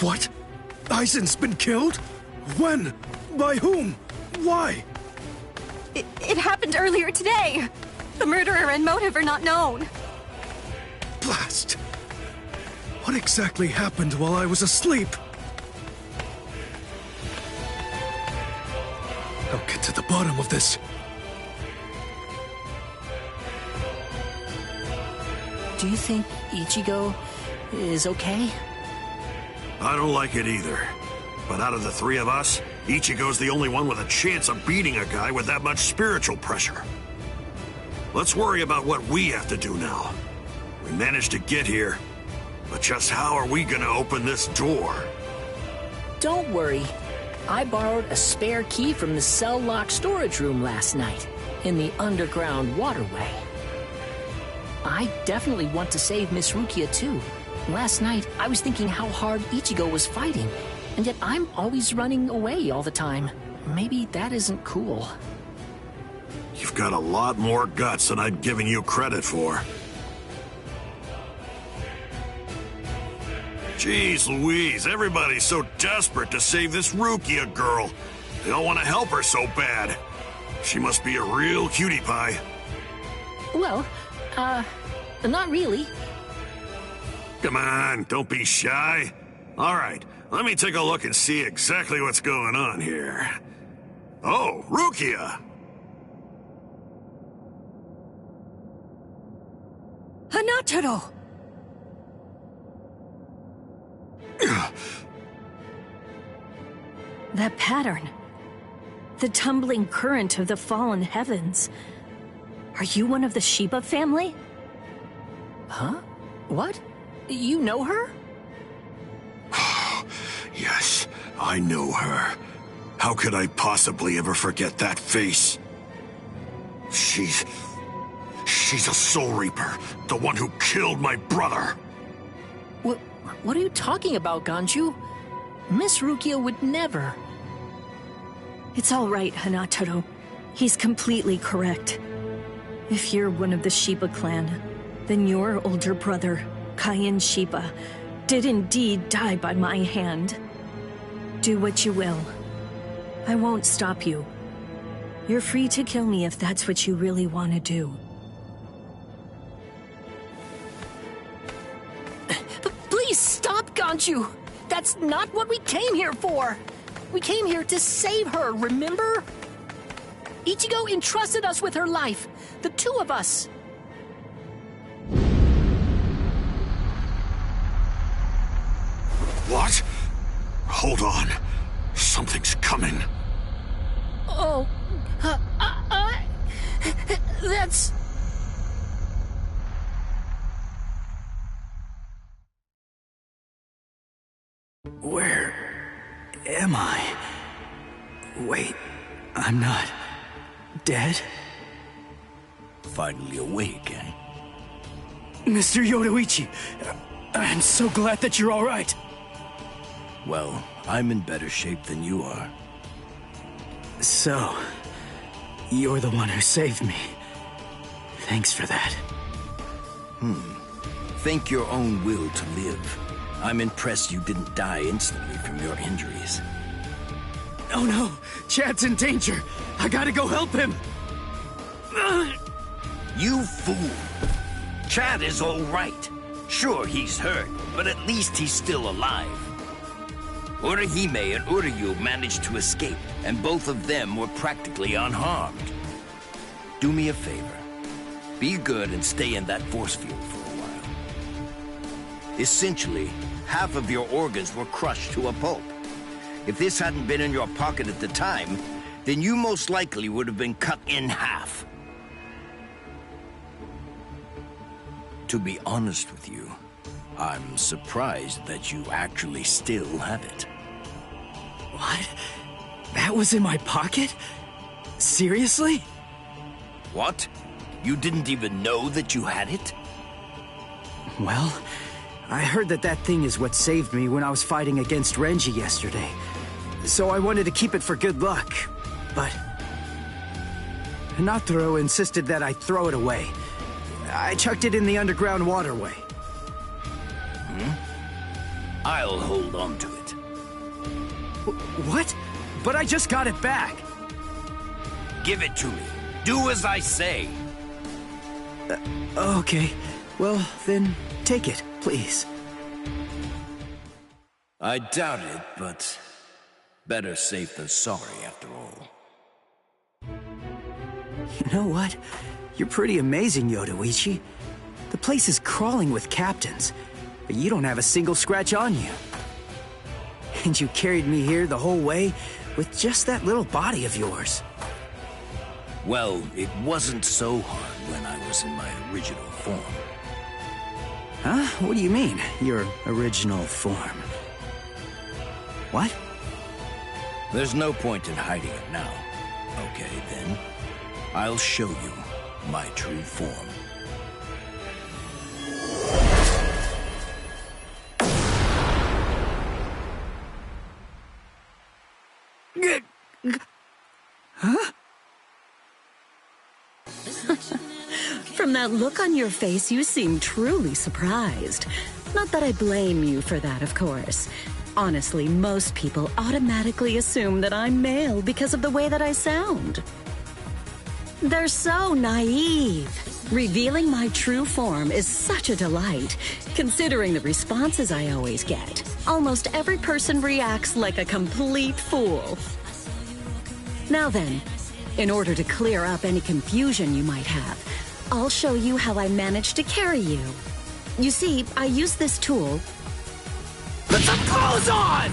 What? Aizen's been killed? When? By whom? Why? It happened earlier today. The murderer and motive are not known. Blast! What exactly happened while I was asleep? I'll get to the bottom of this. Do you think Ichigo is okay? I don't like it either. But out of the three of us, Ichigo's the only one with a chance of beating a guy with that much spiritual pressure. Let's worry about what we have to do now. We managed to get here, but just how are we gonna open this door? Don't worry. I borrowed a spare key from the cell lock storage room last night, in the underground waterway. I definitely want to save Miss Rukia too. Last night, I was thinking how hard Ichigo was fighting, and yet I'm always running away all the time. Maybe that isn't cool. You've got a lot more guts than I'd given you credit for. Jeez Louise, everybody's so desperate to save this Rukia girl. They all want to help her so bad. She must be a real cutie pie. Well, not really. Come on, don't be shy. All right, let me take a look and see exactly what's going on here. Oh, Rukia! Hanataro! That pattern. The tumbling current of the fallen heavens. Are you one of the Shiba family? Huh? What? You know her? Yes, I know her. How could I possibly ever forget that face? She's a Soul Reaper, the one who killed my brother. What are you talking about, Ganju? Miss Rukia would never. It's all right, Hanataro. He's completely correct. If you're one of the Shiba clan, then your older brother, Kaien Shiba, did indeed die by my hand. Do what you will. I won't stop you. You're free to kill me if that's what you really want to do. Please stop, Ganju! That's not what we came here for! We came here to save her, remember? Ichigo entrusted us with her life, the two of us. What? Hold on. Something's coming. Oh, that's... Where am I? Wait, I'm not dead? Finally awake, eh? Mr. Yoruichi, I'm so glad that you're all right. Well, I'm in better shape than you are. So, you're the one who saved me. Thanks for that. Think your own will to live. I'm impressed you didn't die instantly from your injuries. Oh no, Chad's in danger. I gotta go help him. You fool! Chad is all right. Sure, he's hurt, but at least he's still alive. Urahime and Uryu managed to escape, and both of them were practically unharmed. Do me a favor. Be good and stay in that force field for a while. Essentially, half of your organs were crushed to a pulp. If this hadn't been in your pocket at the time, then you most likely would have been cut in half. To be honest with you, I'm surprised that you actually still have it. What? That was in my pocket? Seriously? What? You didn't even know that you had it? Well, I heard that thing is what saved me when I was fighting against Renji yesterday. So I wanted to keep it for good luck, but... Hinataro insisted that I throw it away. I chucked it in the underground waterway. I'll hold on to it. What? But I just got it back. Give it to me. Do as I say. Okay. Well, then take it, please. I doubt it, but better safe than sorry after all. You know what? You're pretty amazing, Yodoichi. The place is crawling with captains, but you don't have a single scratch on you. And you carried me here the whole way with just that little body of yours. Well, it wasn't so hard when I was in my original form. Huh? What do you mean, your original form? What? There's no point in hiding it now. Okay, then. I'll show you my true form. Huh? From that look on your face, you seem truly surprised. Not that I blame you for that, of course. Honestly, most people automatically assume that I'm male because of the way that I sound. They're so naive. Revealing my true form is such a delight, considering the responses I always get. Almost every person reacts like a complete fool. Now then, in order to clear up any confusion you might have, I'll show you how I managed to carry you. You see, I use this tool. Put some clothes on!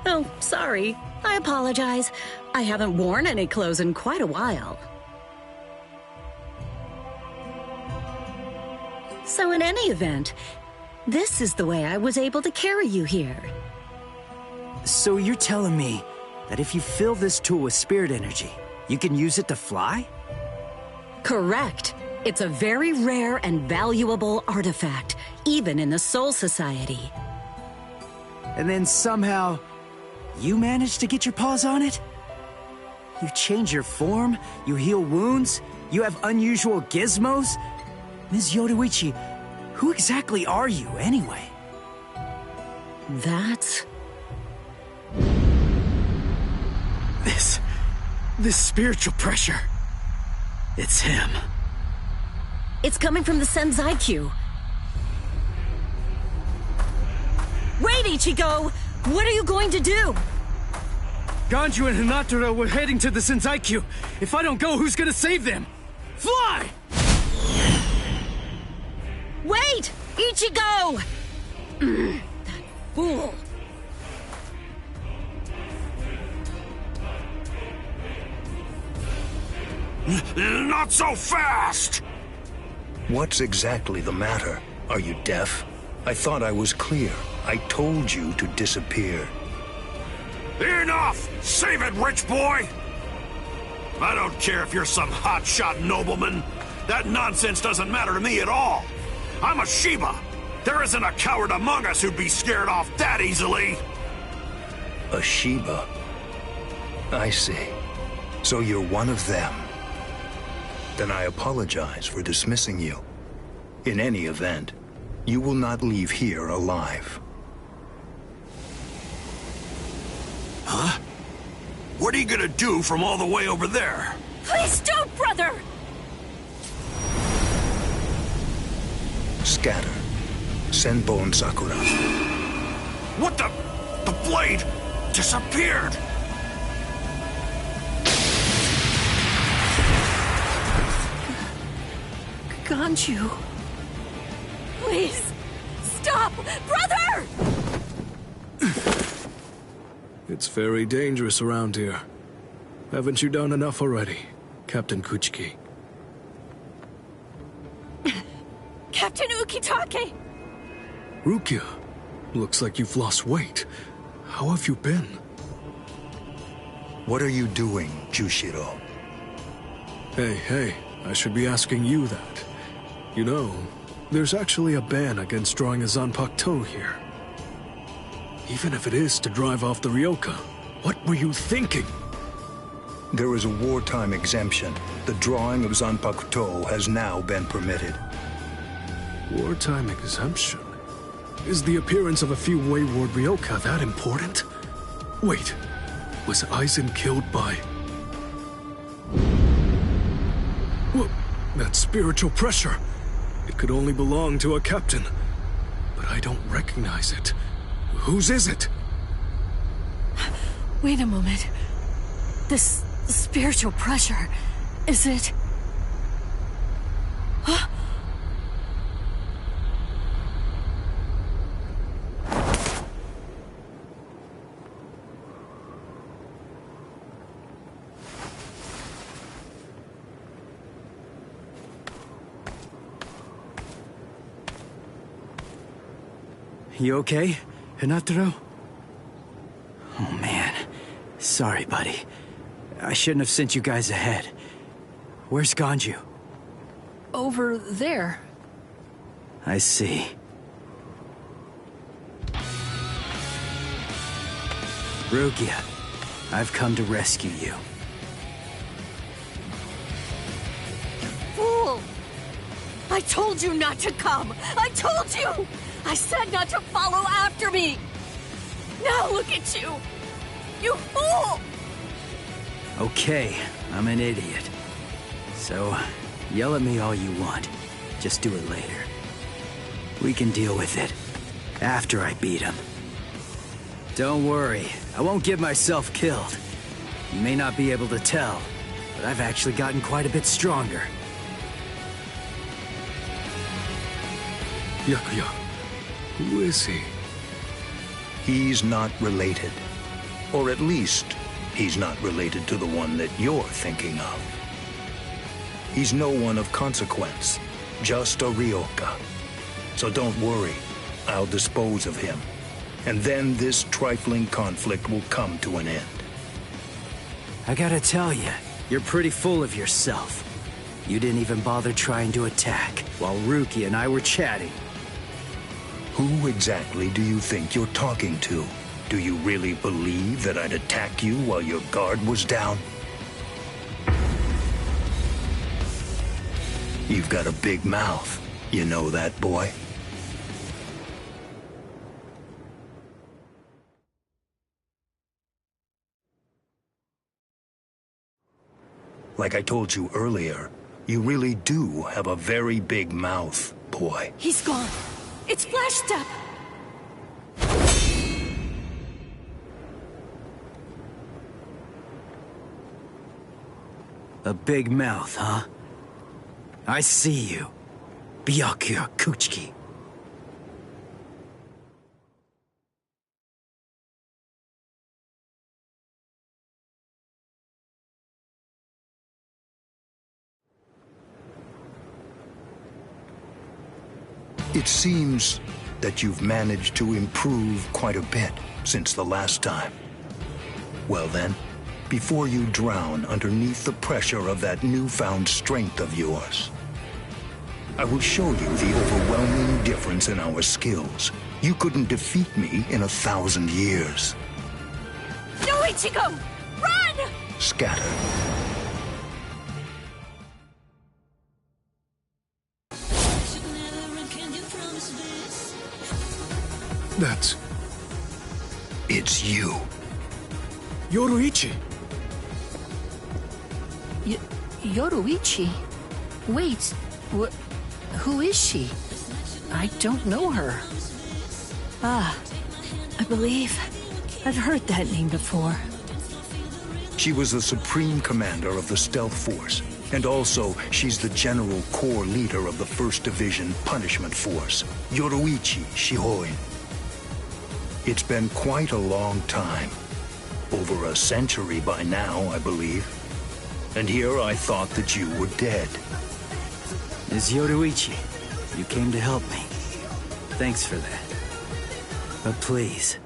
Oh, sorry. I apologize. I haven't worn any clothes in quite a while. So in any event, this is the way I was able to carry you here. So you're telling me that if you fill this tool with spirit energy, you can use it to fly? Correct. It's a very rare and valuable artifact, even in the Soul Society. And then somehow, you managed to get your paws on it? You change your form, you heal wounds, you have unusual gizmos? Ms. Yodoichi, who exactly are you, anyway? That's... This spiritual pressure. It's him. It's coming from the Senzai-Q. Wait, Ichigo! What are you going to do? Ganju and Hinataro were heading to the Senzai-Q. If I don't go, who's gonna save them? Fly! Wait! Ichigo! That fool. Not so fast! What's exactly the matter? Are you deaf? I thought I was clear. I told you to disappear. Enough! Save it, rich boy! I don't care if you're some hotshot nobleman. That nonsense doesn't matter to me at all. I'm a Shiba. There isn't a coward among us who'd be scared off that easily. A Shiba? I see. So you're one of them. Then I apologize for dismissing you. In any event, you will not leave here alive. Huh? What are you gonna do from all the way over there? Please don't, brother! Scatter. Senbon Sakura. What the? The blade disappeared! Ganju. Please, stop! Brother! It's very dangerous around here. Haven't you done enough already, Captain Kuchiki? Captain Ukitake! Rukia, looks like you've lost weight. How have you been? What are you doing, Jushiro? Hey, I should be asking you that. You know, there's actually a ban against drawing a Zanpakuto here. Even if it is to drive off the Ryoka, what were you thinking? There is a wartime exemption. The drawing of Zanpakuto has now been permitted. Wartime exemption? Is the appearance of a few wayward Ryoka that important? Wait, was Aizen killed by... What? That spiritual pressure. It could only belong to a captain. But I don't recognize it. Whose is it? Wait a moment. This spiritual pressure, is it... Huh? You okay, Hinataro? Oh man, sorry buddy. I shouldn't have sent you guys ahead. Where's Ganju? Over there. I see. Rukia, I've come to rescue you. Fool! I told you not to come! I told you! I said not to follow after me! Now look at you! You fool! Okay, I'm an idiot. So, yell at me all you want. Just do it later. We can deal with it after I beat him. Don't worry, I won't get myself killed. You may not be able to tell, but I've actually gotten quite a bit stronger. Yakuya, who is he? He's not related. Or at least, he's not related to the one that you're thinking of. He's no one of consequence, just a Ryoka. So don't worry, I'll dispose of him. And then this trifling conflict will come to an end. I gotta tell you, you're pretty full of yourself. You didn't even bother trying to attack, while Ruki and I were chatting. Who exactly do you think you're talking to? Do you really believe that I'd attack you while your guard was down? You've got a big mouth. You know that, boy? Like I told you earlier, you really do have a very big mouth, boy. He's gone. It's Flash Step! A big mouth, huh? I see you. Byakuya Kuchiki. It seems that you've managed to improve quite a bit since the last time. Well then, before you drown underneath the pressure of that newfound strength of yours, I will show you the overwhelming difference in our skills. You couldn't defeat me in 1,000 years. No, Ichigo! Run! Scatter. That's... It's you. Yoruichi! Yoruichi? Wait, who is she? I don't know her. Ah, I believe I've heard that name before. She was the supreme commander of the Stealth Force, and also she's the general corps leader of the 1st Division Punishment Force, Yoruichi Shihoin. It's been quite a long time. Over a century by now, I believe. And here I thought that you were dead. It's Yoruichi. You came to help me. Thanks for that. But please,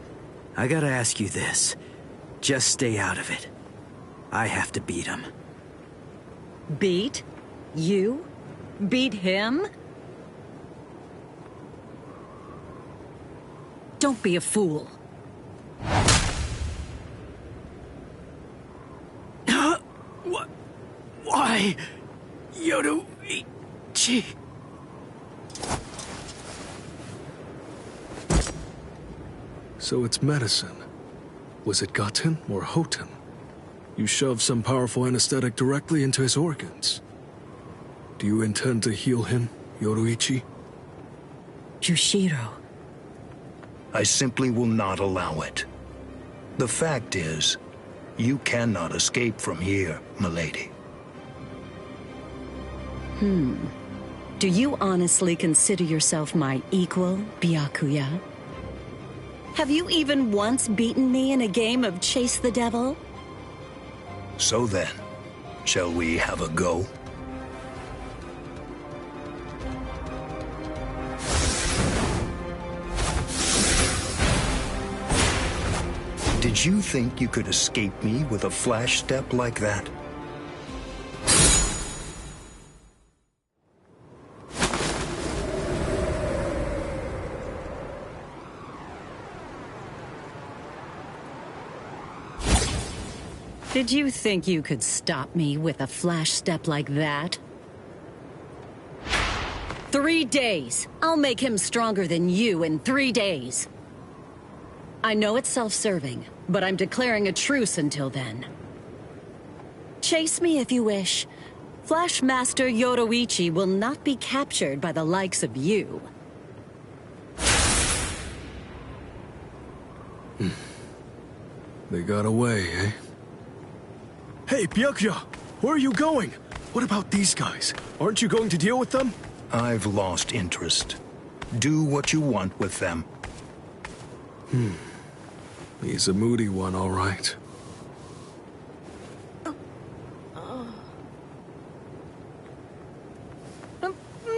I gotta ask you this. Just stay out of it. I have to beat him. Beat? You? Beat him? Don't be a fool. Why? Yoruichi. So it's medicine. Was it Gaten or Hoten? You shoved some powerful anesthetic directly into his organs. Do you intend to heal him, Yoruichi? Jushiro. I simply will not allow it. The fact is, you cannot escape from here, milady. Do you honestly consider yourself my equal, Byakuya? Have you even once beaten me in a game of Chase the Devil? So then, shall we have a go? Did you think you could escape me with a flash step like that? Did you think you could stop me with a flash step like that? 3 days. I'll make him stronger than you in 3 days. I know it's self-serving, but I'm declaring a truce until then. Chase me if you wish. Flash Master Yoruichi will not be captured by the likes of you. They got away, eh? Hey, Byakuya! Where are you going? What about these guys? Aren't you going to deal with them? I've lost interest. Do what you want with them. He's a moody one, all right.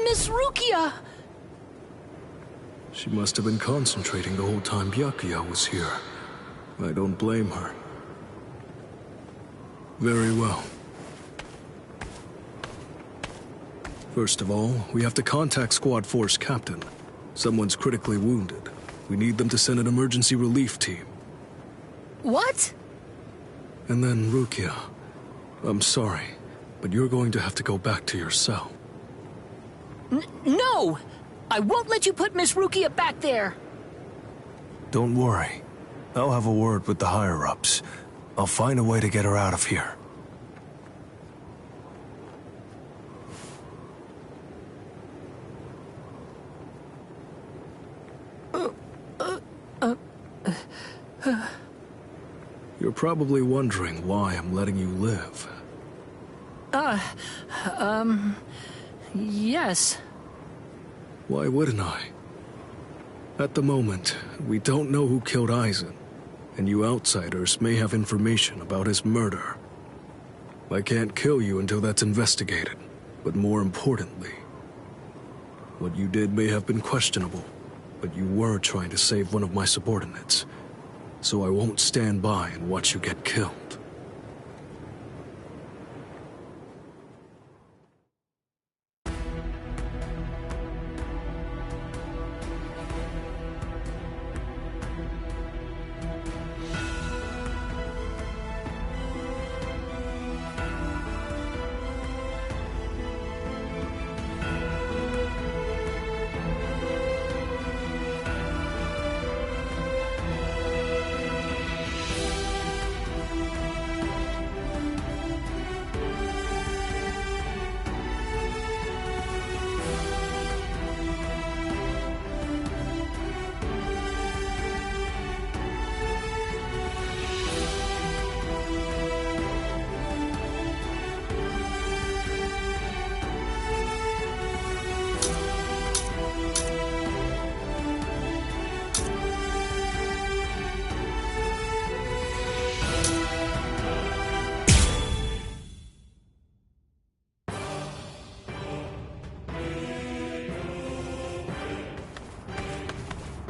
Miss Rukia! She must have been concentrating the whole time Byakuya was here. I don't blame her. Very well. First of all, we have to contact Squad Force Captain. Someone's critically wounded. We need them to send an emergency relief team. What? And then, Rukia, I'm sorry, but you're going to have to go back to your cell. No! I won't let you put Miss Rukia back there! Don't worry. I'll have a word with the higher-ups. I'll find a way to get her out of here. You're probably wondering why I'm letting you live. Yes. Why wouldn't I? At the moment, we don't know who killed Aizen, and you outsiders may have information about his murder. I can't kill you until that's investigated, but more importantly, what you did may have been questionable, but you were trying to save one of my subordinates, so I won't stand by and watch you get killed.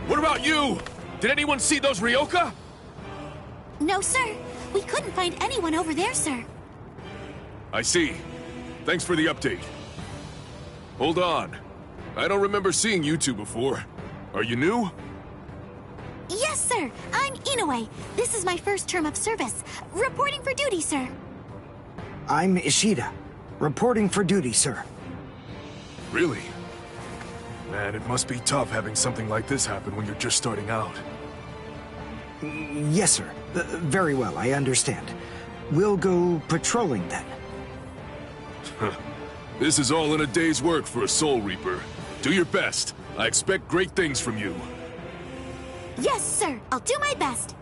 What about you? Did anyone see those Ryoka? No, sir. We couldn't find anyone over there, sir. I see. Thanks for the update. Hold on. I don't remember seeing you two before. Are you new? Yes, sir. I'm Inoue. This is my first term of service. Reporting for duty, sir. I'm Ishida. Reporting for duty, sir. Really? Man, it must be tough having something like this happen when you're just starting out. Yes, sir. Very well, I understand. We'll go patrolling then. This is all in a day's work for a Soul Reaper. Do your best. I expect great things from you. Yes, sir. I'll do my best.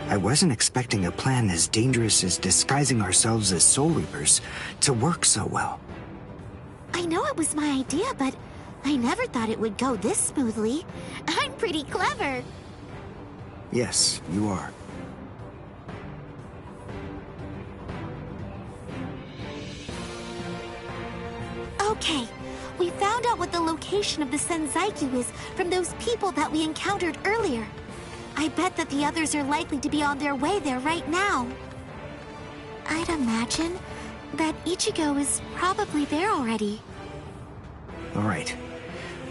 I wasn't expecting a plan as dangerous as disguising ourselves as Soul Reapers to work so well. I know it was my idea, but I never thought it would go this smoothly. I'm pretty clever. Yes, you are. Okay, we found out what the location of the Senzaiku is from those people that we encountered earlier. I bet that the others are likely to be on their way there right now. I'd imagine that Ichigo is probably there already. All right.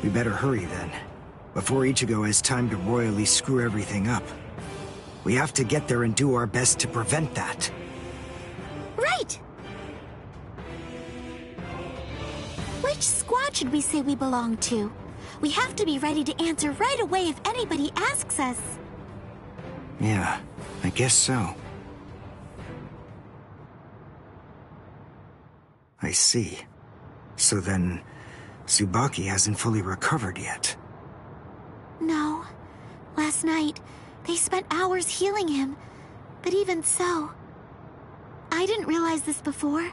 We better hurry then, before Ichigo has time to royally screw everything up. We have to get there and do our best to prevent that. Right! Which squad should we say we belong to? We have to be ready to answer right away if anybody asks us. Yeah, I guess so. I see. So then, Tsubaki hasn't fully recovered yet. No. Last night, they spent hours healing him. But even so... I didn't realize this before,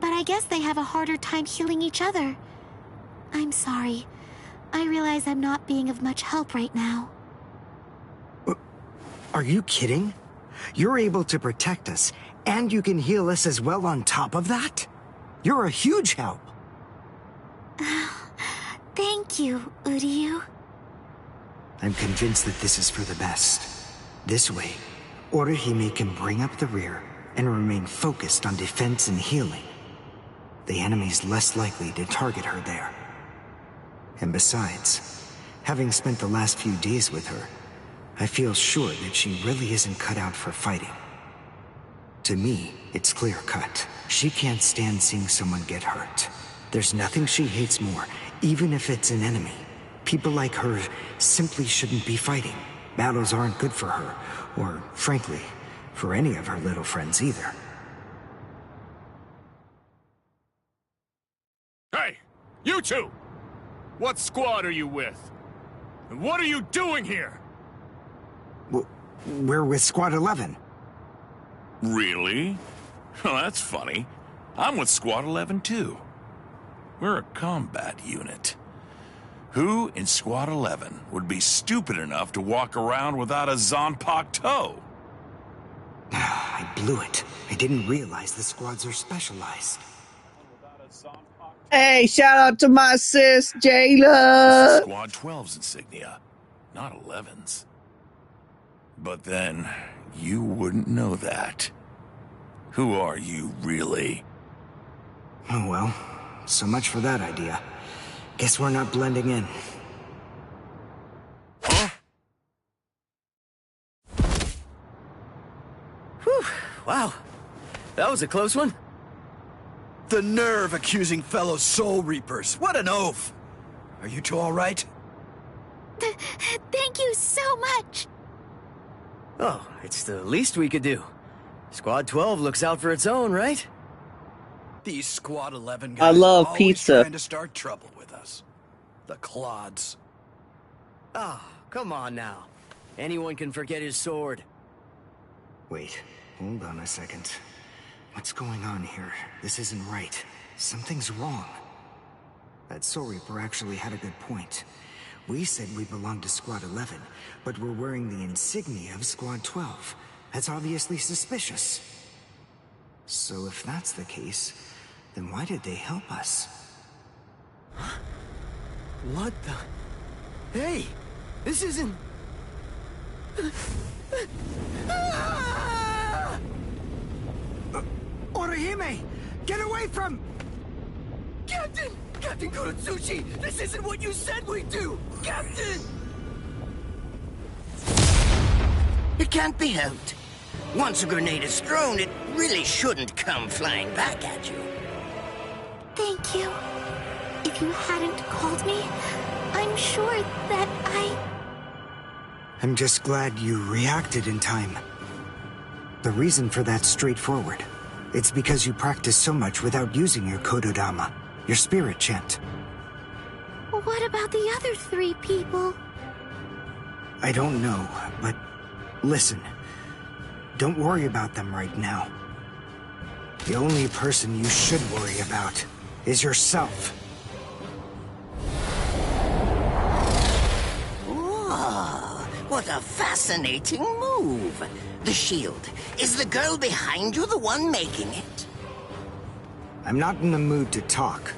but I guess they have a harder time healing each other. I'm sorry. I realize I'm not being of much help right now. Are you kidding? You're able to protect us, and you can heal us as well on top of that? You're a huge help. Thank you, Uryu. I'm convinced that this is for the best. This way, Orihime can bring up the rear and remain focused on defense and healing. The enemy's less likely to target her there. And besides, having spent the last few days with her, I feel sure that she really isn't cut out for fighting. To me, it's clear-cut. She can't stand seeing someone get hurt. There's nothing she hates more, even if it's an enemy. People like her simply shouldn't be fighting. Battles aren't good for her, or, frankly, for any of her little friends either. Hey, you two! What squad are you with? And what are you doing here? We're with Squad 11. Really? Well, that's funny. I'm with Squad 11 too. We're a combat unit. Who in Squad 11 would be stupid enough to walk around without a Zanpakuto toe? I blew it. I didn't realize the squads are specialized. Hey, shout out to my sis, This Jayla. is Squad 12's insignia, not 11's. But then, you wouldn't know that. Who are you, really? Oh well, so much for that idea. Guess we're not blending in. Huh? Whew, wow. That was a close one. The nerve accusing fellow Soul Reapers. What an oaf! Are you two all right? Thank you so much. Oh, it's the least we could do. Squad 12 looks out for its own, right? These Squad 11 guys I love always pizza. trying to start trouble with us. The clods. Ah, come on now. Anyone can forget his sword. Wait, hold on a second. What's going on here? This isn't right. Something's wrong. That Soul Reaper actually had a good point. We said we belonged to Squad 11, but we're wearing the insignia of Squad 12. That's obviously suspicious. So if that's the case, then why did they help us? What the... Hey! This isn't... Orihime! Get away from... Captain! Captain Kurotsuchi! This isn't what you said we'd do! Captain! It can't be helped. Once a grenade is thrown, it really shouldn't come flying back at you. Thank you. If you hadn't called me, I'm sure that I'm just glad you reacted in time. The reason for that's straightforward. It's because you practiced so much without using your Kododama, your spirit chant. What about the other 3 people? I don't know, but listen. Don't worry about them right now. The only person you should worry about is yourself. Whoa, what a fascinating move. The shield. Is the girl behind you the one making it? I'm not in the mood to talk.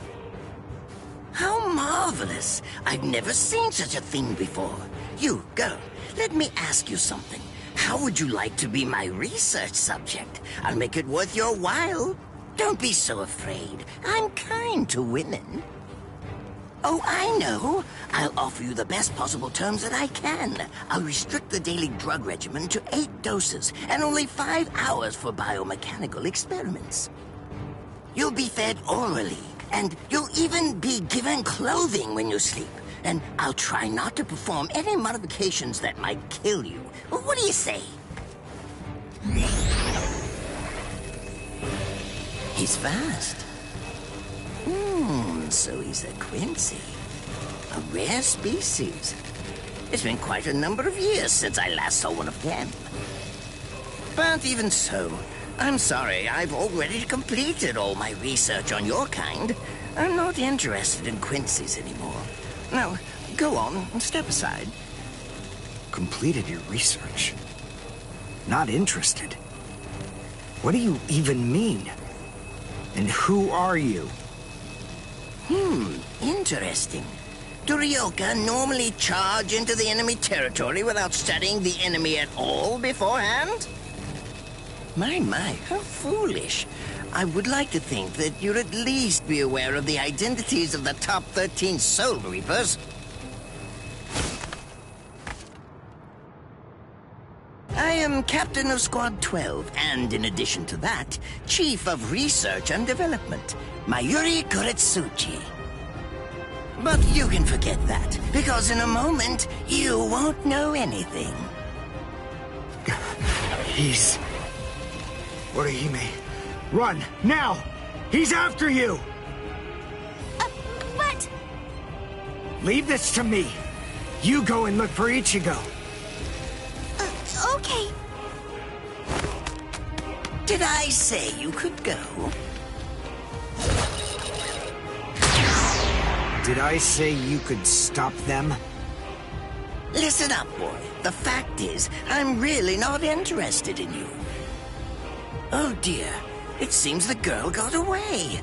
How marvelous. I've never seen such a thing before. You, girl, let me ask you something. How would you like to be my research subject? I'll make it worth your while. Don't be so afraid. I'm kind to women. Oh, I know. I'll offer you the best possible terms that I can. I'll restrict the daily drug regimen to 8 doses and only 5 hours for biomechanical experiments. You'll be fed orally, and you'll even be given clothing when you sleep. And I'll try not to perform any modifications that might kill you. What do you say? He's fast. So he's a Quincy. A rare species. It's been quite a number of years since I last saw one of them. But even so, I'm sorry, I've already completed all my research on your kind. I'm not interested in Quincy's anymore. Now, go on, step aside. Completed your research? Not interested? What do you even mean? And who are you? Interesting. Do Ryoka normally charge into the enemy territory without studying the enemy at all beforehand? My, how foolish. I would like to think that you'd at least be aware of the identities of the top 13 Soul Reapers. I am Captain of Squad 12, and in addition to that, Chief of Research and Development, Mayuri Kuretsuchi. But you can forget that, because in a moment, you won't know anything. He's... Orihime, run, now! He's after you! But... Leave this to me. You go and look for Ichigo. Okay. Did I say you could go? Did I say you could stop them? Listen up, boy. The fact is, I'm really not interested in you. Oh dear, it seems the girl got away.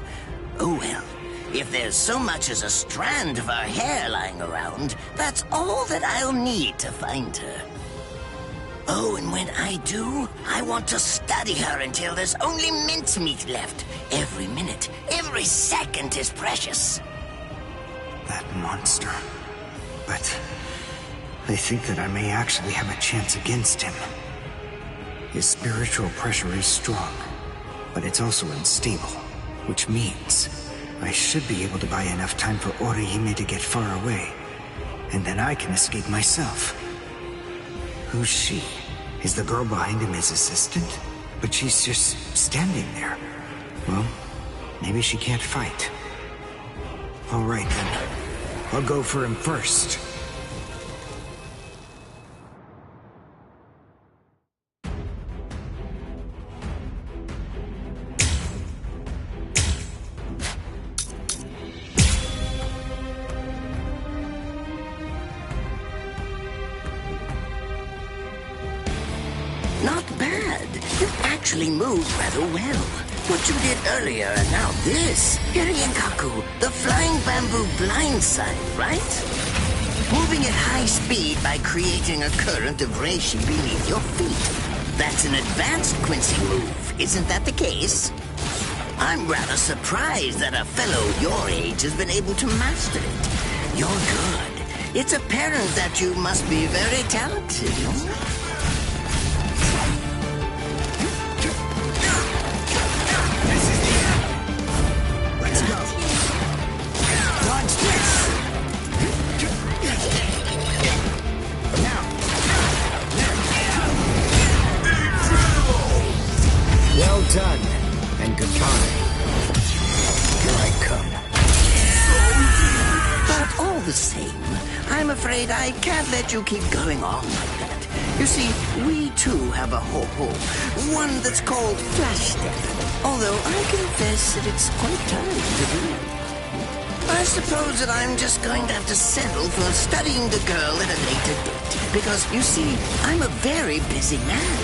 Oh well, if there's so much as a strand of her hair lying around, that's all that I'll need to find her. Oh, and when I do, I want to study her until there's only mincemeat left. Every minute, every second is precious. That monster. But I think that I may actually have a chance against him. His spiritual pressure is strong, but it's also unstable, which means I should be able to buy enough time for Orihime to get far away, and then I can escape myself. Who's she? Is the girl behind him his assistant? But she's just standing there. Well, maybe she can't fight. All right, then. I'll go for him first. Not bad. You actually moved rather well. What you did earlier and now this. Hiryenkaku, the flying bamboo blindside, right? Moving at high speed by creating a current of reishi beneath your feet. That's an advanced Quincy move, isn't that the case? I'm rather surprised that a fellow your age has been able to master it. You're good. It's apparent that you must be very talented. done. And goodbye. Here I come. But all the same, I'm afraid I can't let you keep going on like that. You see, we too have a ho-ho, one that's called Flash Death. Although I confess that it's quite tiring to do. I suppose that I'm just going to have to settle for studying the girl at a later date. Because, you see, I'm a very busy man,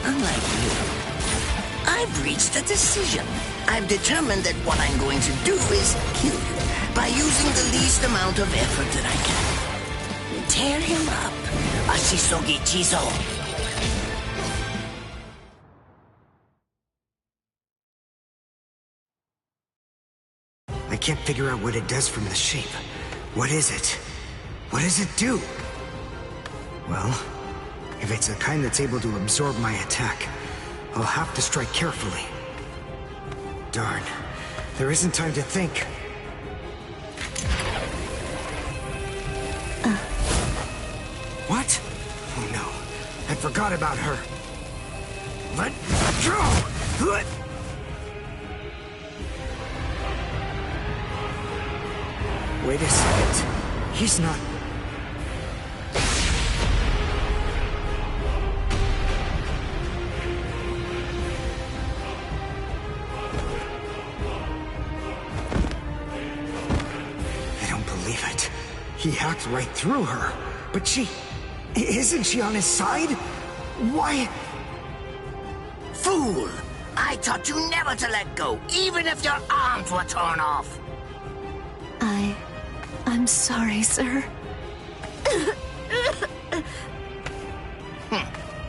unlike you. I've reached a decision. I've determined that what I'm going to do is kill you by using the least amount of effort that I can. Tear him up. Ashisogi Chizo. I can't figure out what it does from the shape. What is it? What does it do? Well, if it's the kind that's able to absorb my attack, I'll have to strike carefully. Darn. There isn't time to think. What? Oh no. I forgot about her. Let go! Wait a second. He's not... I don't believe it. He hacked right through her. But she... Isn't she on his side? Why... Fool! I taught you never to let go, even if your arms were torn off. I'm sorry, sir.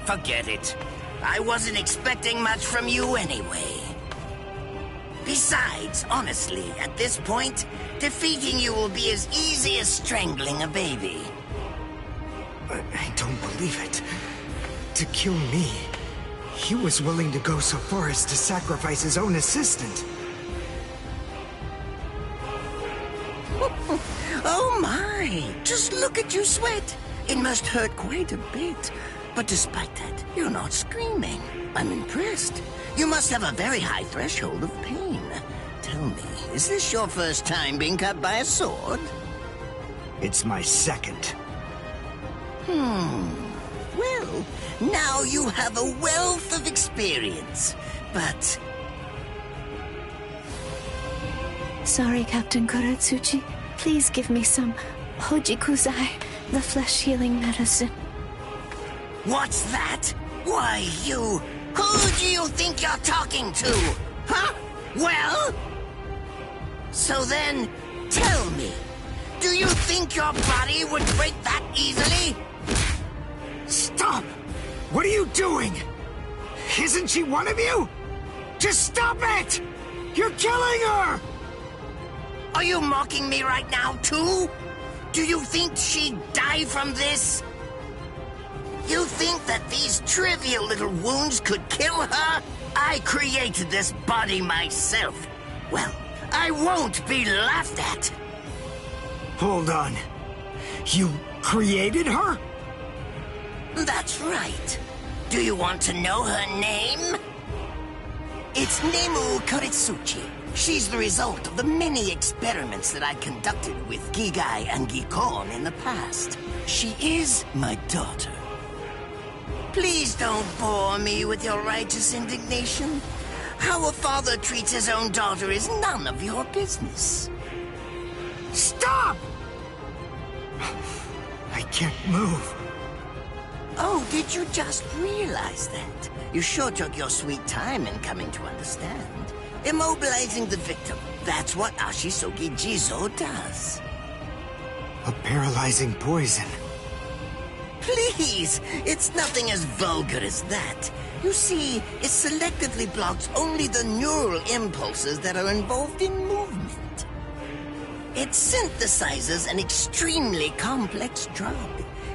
Forget it. I wasn't expecting much from you anyway. Besides, honestly, at this point, defeating you will be as easy as strangling a baby. I don't believe it. To kill me, he was willing to go so far as to sacrifice his own assistant. Oh my! Just look at you sweat! It must hurt quite a bit. But despite that, you're not screaming. I'm impressed. You must have a very high threshold of pain. Tell me, is this your first time being cut by a sword? It's my second. Well, now you have a wealth of experience, but... Sorry, Captain Kuratsuchi. Please give me some Hojikuzai, the flesh-healing medicine. What's that? Why, you... Who do you think you're talking to? Huh? Well? So then, tell me, do you think your body would break that easily? Stop! What are you doing? Isn't she one of you? Just stop it! You're killing her! Are you mocking me right now, too? Do you think she'd die from this? You think that these trivial little wounds could kill her? I created this body myself. Well, I won't be laughed at. Hold on. You created her? That's right. Do you want to know her name? It's Nemu Kuritsuchi. She's the result of the many experiments that I conducted with Gigai and Gikon in the past. She is my daughter. Please don't bore me with your righteous indignation. How a father treats his own daughter is none of your business. Stop! I can't move. Oh, did you just realize that? You sure took your sweet time in coming to understand. Immobilizing the victim. That's what Ashisogi Jizo does. A paralyzing poison. Please! It's nothing as vulgar as that. You see, it selectively blocks only the neural impulses that are involved in movement. It synthesizes an extremely complex drug.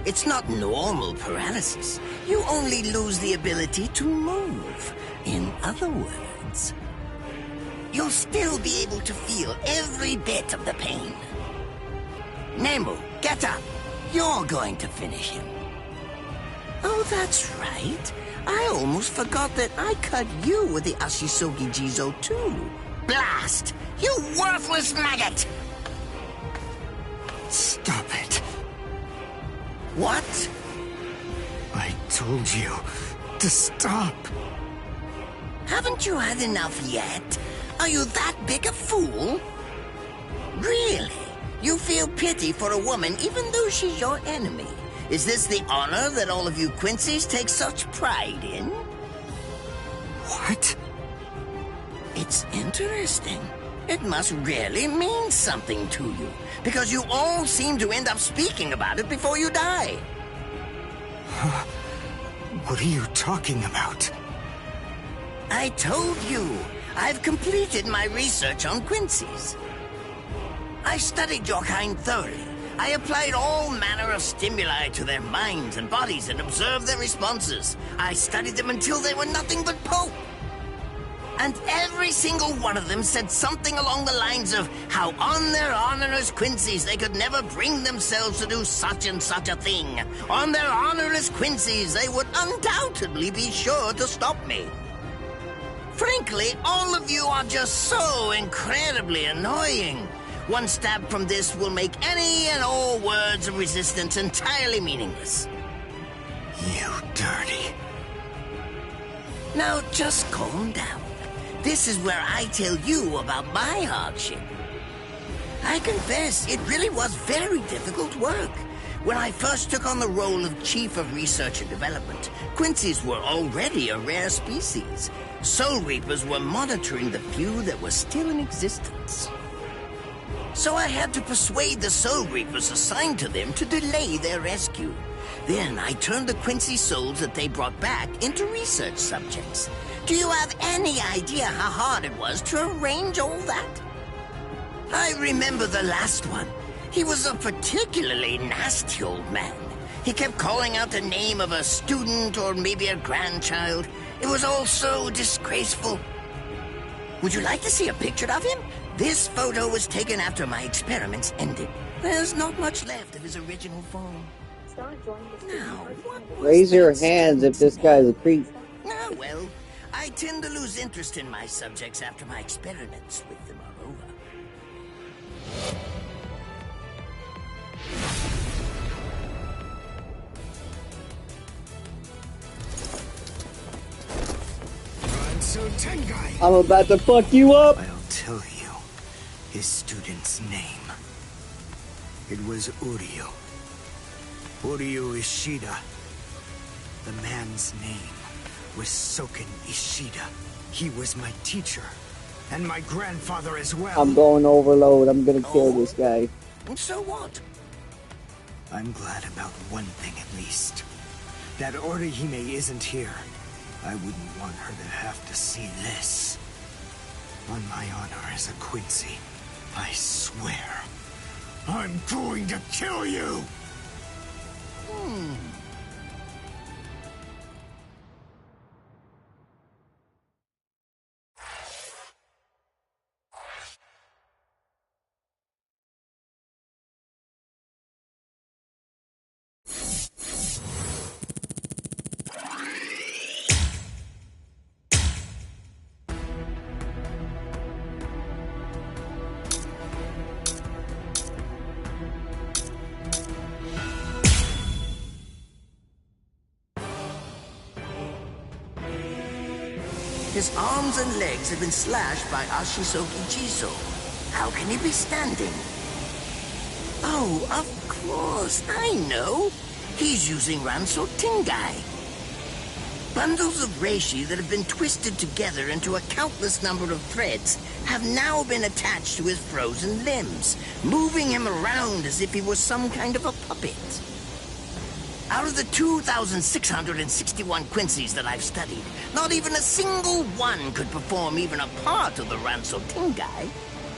It's not normal paralysis. You only lose the ability to move. In other words, you'll still be able to feel every bit of the pain. Nemu, get up. You're going to finish him. Oh, that's right. I almost forgot that I cut you with the Ashisogi Jizo too. Blast! You worthless maggot! Stop it. What? I told you to stop. Haven't you had enough yet? Are you that big a fool? Really? You feel pity for a woman even though she's your enemy? Is this the honor that all of you Quincy's take such pride in? What? It's interesting. It must really mean something to you, because you all seem to end up speaking about it before you die. What are you talking about? I told you, I've completed my research on Quincy's. I studied your kind thoroughly. I applied all manner of stimuli to their minds and bodies and observed their responses. I studied them until they were nothing but pulp. And every single one of them said something along the lines of how on their honor as Quincy's they could never bring themselves to do such and such a thing. On their honor as Quincy's they would undoubtedly be sure to stop me. Frankly, all of you are just so incredibly annoying. One stab from this will make any and all words of resistance entirely meaningless. You dirty. Now just calm down. This is where I tell you about my hardship. I confess, it really was very difficult work. When I first took on the role of Chief of Research and Development, Quincy's were already a rare species. Soul Reapers were monitoring the few that were still in existence. So I had to persuade the Soul Reapers assigned to them to delay their rescue. Then I turned the Quincy souls that they brought back into research subjects. Do you have any idea how hard it was to arrange all that? I remember the last one. He was a particularly nasty old man. He kept calling out the name of a student or maybe a grandchild. It was all so disgraceful. Would you like to see a picture of him? This photo was taken after my experiments ended. There's not much left of his original form. Now, Raise your hands if this guy's a creep. Ah, well, I tend to lose interest in my subjects after my experiments with them are over. I'm about to fuck you up. I'll tell you his student's name. It was Uryu. Uryu Ishida. The man's name was Soken Ishida. He was my teacher, and my grandfather as well. I'm going overload. I'm gonna kill this guy. So what? I'm glad about one thing at least. That Orihime isn't here. I wouldn't want her to have to see this. On my honor as a Quincy, I swear, I'm going to kill you! His arms and legs have been slashed by Ashisogi Jizo. How can he be standing? Oh, of course, I know. He's using Ranso Tingai. Bundles of reishi that have been twisted together into a countless number of threads have now been attached to his frozen limbs, moving him around as if he was some kind of a puppet. Out of the 2,661 Quincy's that I've studied, not even a single one could perform even a part of the Ranso Tingai.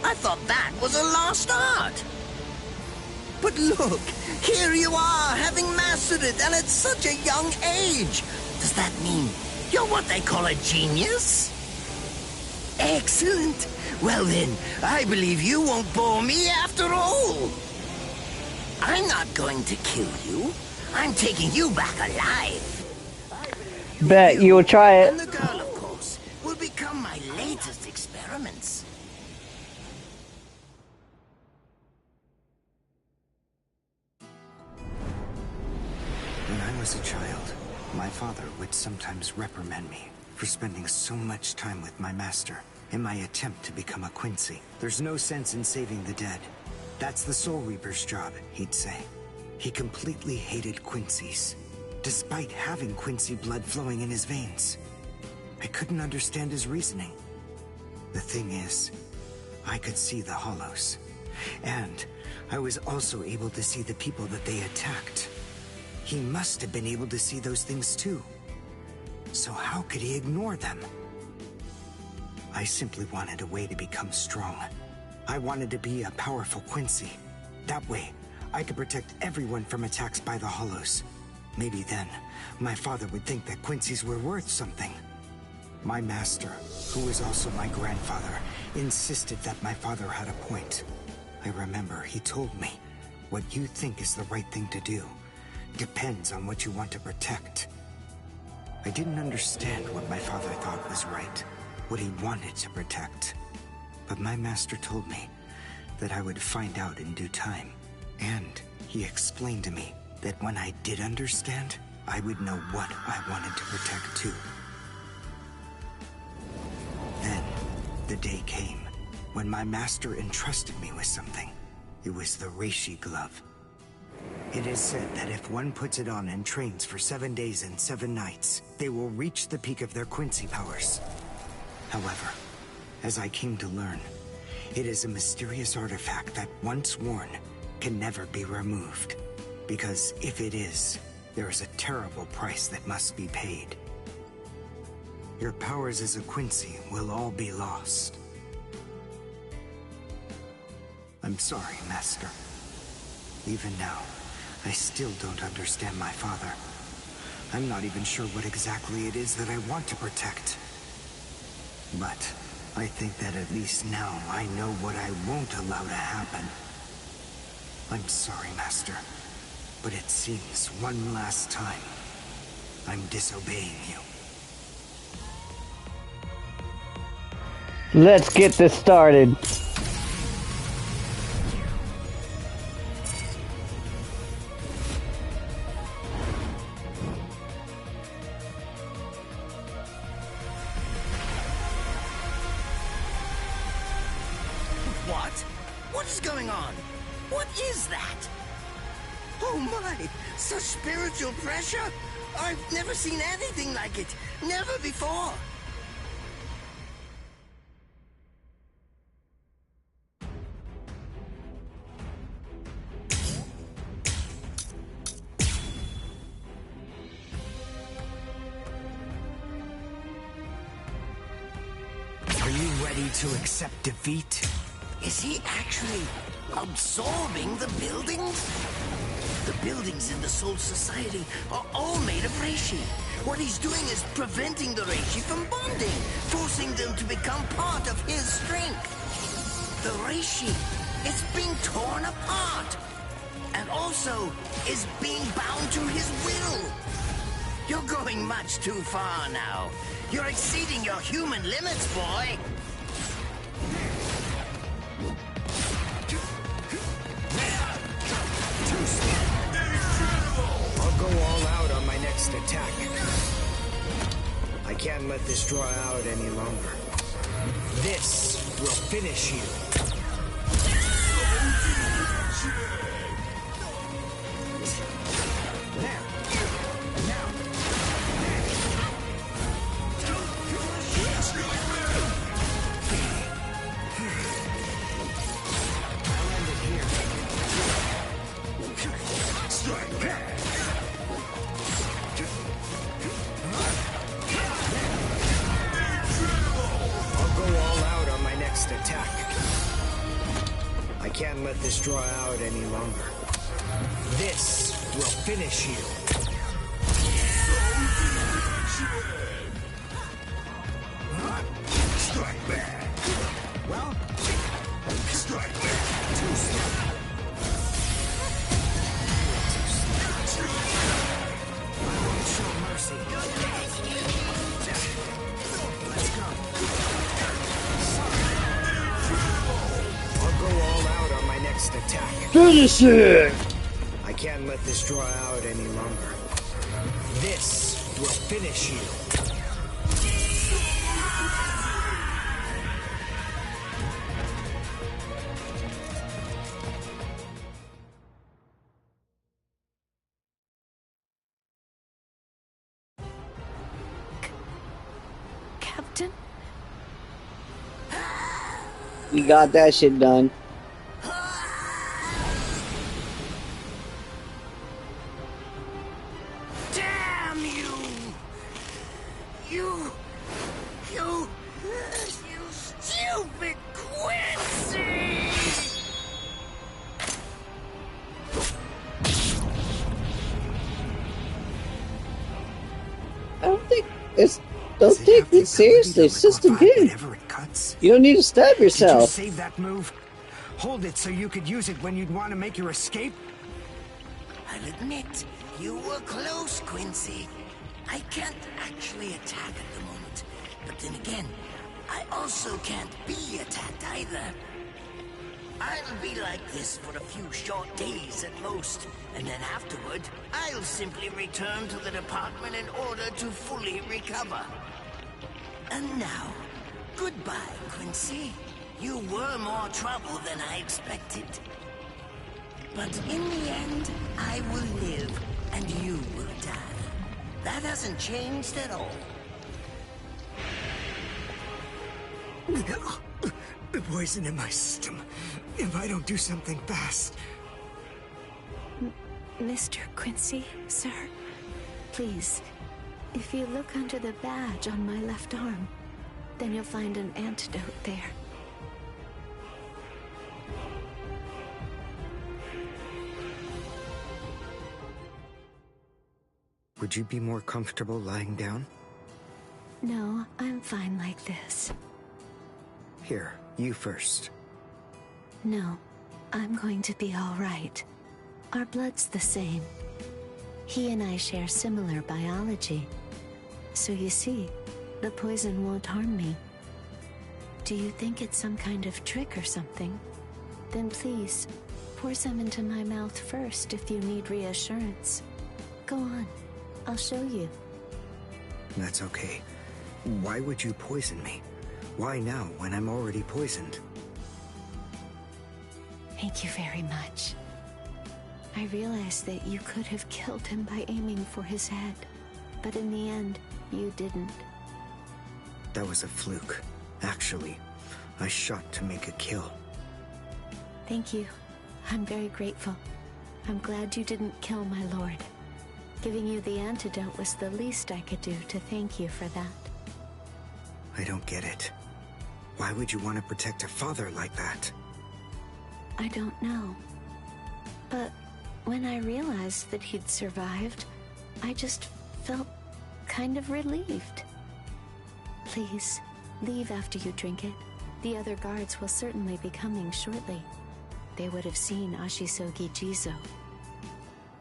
I thought that was a lost art. But look, here you are, having mastered it, and at such a young age. Does that mean you're what they call a genius? Excellent. Well then, I believe you won't bore me after all. I'm not going to kill you. I'm taking you back alive. Bet you will try it. And the girl, of course, will become my latest experiments. When I was a child, my father would sometimes reprimand me for spending so much time with my master in my attempt to become a Quincy. There's no sense in saving the dead. That's the Soul Reaper's job, he'd say. He completely hated Quincy's, despite having Quincy blood flowing in his veins. I couldn't understand his reasoning. The thing is, I could see the hollows, and I was also able to see the people that they attacked. He must have been able to see those things too. So how could he ignore them? I simply wanted a way to become strong. I wanted to be a powerful Quincy. That way, I could protect everyone from attacks by the hollows. Maybe then, my father would think that Quincy's were worth something. My master, who was also my grandfather, insisted that my father had a point. I remember he told me, what you think is the right thing to do depends on what you want to protect. I didn't understand what my father thought was right, what he wanted to protect. But my master told me that I would find out in due time. And he explained to me that when I did understand, I would know what I wanted to protect too. Then, the day came when my master entrusted me with something. It was the Reishi glove. It is said that if one puts it on and trains for 7 days and 7 nights, they will reach the peak of their Quincy powers. However, as I came to learn, it is a mysterious artifact that, once worn, can never be removed. Because if it is, there is a terrible price that must be paid. Your powers as a Quincy will all be lost. I'm sorry, Master. Even now, I still don't understand my father. I'm not even sure what exactly it is that I want to protect. But I think that at least now I know what I won't allow to happen. I'm sorry, Master, but it seems one last time I'm disobeying you. Let's get this started. What? What is going on? What is that? Oh my! Such spiritual pressure? I've never seen anything like it. Never before. Are you ready to accept defeat? Is he actually absorbing the buildings? The buildings in the Soul Society are all made of Reishi. What he's doing is preventing the Reishi from bonding, forcing them to become part of his strength. The Reishi is being torn apart, and also is being bound to his will. You're going much too far now. You're exceeding your human limits, boy. I'll go all out on my next attack. I can't let this draw out any longer. This will finish you. Can't let this draw out any longer. This will finish you. Strike back. Well, strike back. Too slow. I won't show mercy. Finish it! I can't let this draw out any longer. This will finish you. Captain? You got that shit done. Damn you! You stupid Quincy! Don't take it seriously. It's just a game. You don't need to stab yourself. Did you save that move? Hold it so you could use it when you'd want to make your escape? I'll admit, you were close, Quincy. I can't actually attack at the moment. But then again, I also can't be attacked either. I'll be like this for a few short days at most, and then afterward, I'll simply return to the department in order to fully recover. And now, goodbye, Quincy. You were more trouble than I expected. But in the end, I will live, and you will die. That hasn't changed at all. The poison in my system. If I don't do something fast. Mr. Quincy, sir, please, if you look under the badge on my left arm, then you'll find an antidote there. Would you be more comfortable lying down? No, I'm fine like this. Here, you first. No, I'm going to be all right. Our blood's the same. He and I share similar biology. So you see, the poison won't harm me. Do you think it's some kind of trick or something? Then please, pour some into my mouth first if you need reassurance. Go on, I'll show you. That's okay. Why would you poison me? Why now, when I'm already poisoned? Thank you very much. I realized that you could have killed him by aiming for his head, but in the end, you didn't. That was a fluke. Actually, I shot to make a kill. Thank you. I'm very grateful. I'm glad you didn't kill my lord. Giving you the antidote was the least I could do to thank you for that. I don't get it. Why would you want to protect a father like that? I don't know. But when I realized that he'd survived, I just felt kind of relieved. Please, leave after you drink it. The other guards will certainly be coming shortly. They would have seen Ashisogi Jizo.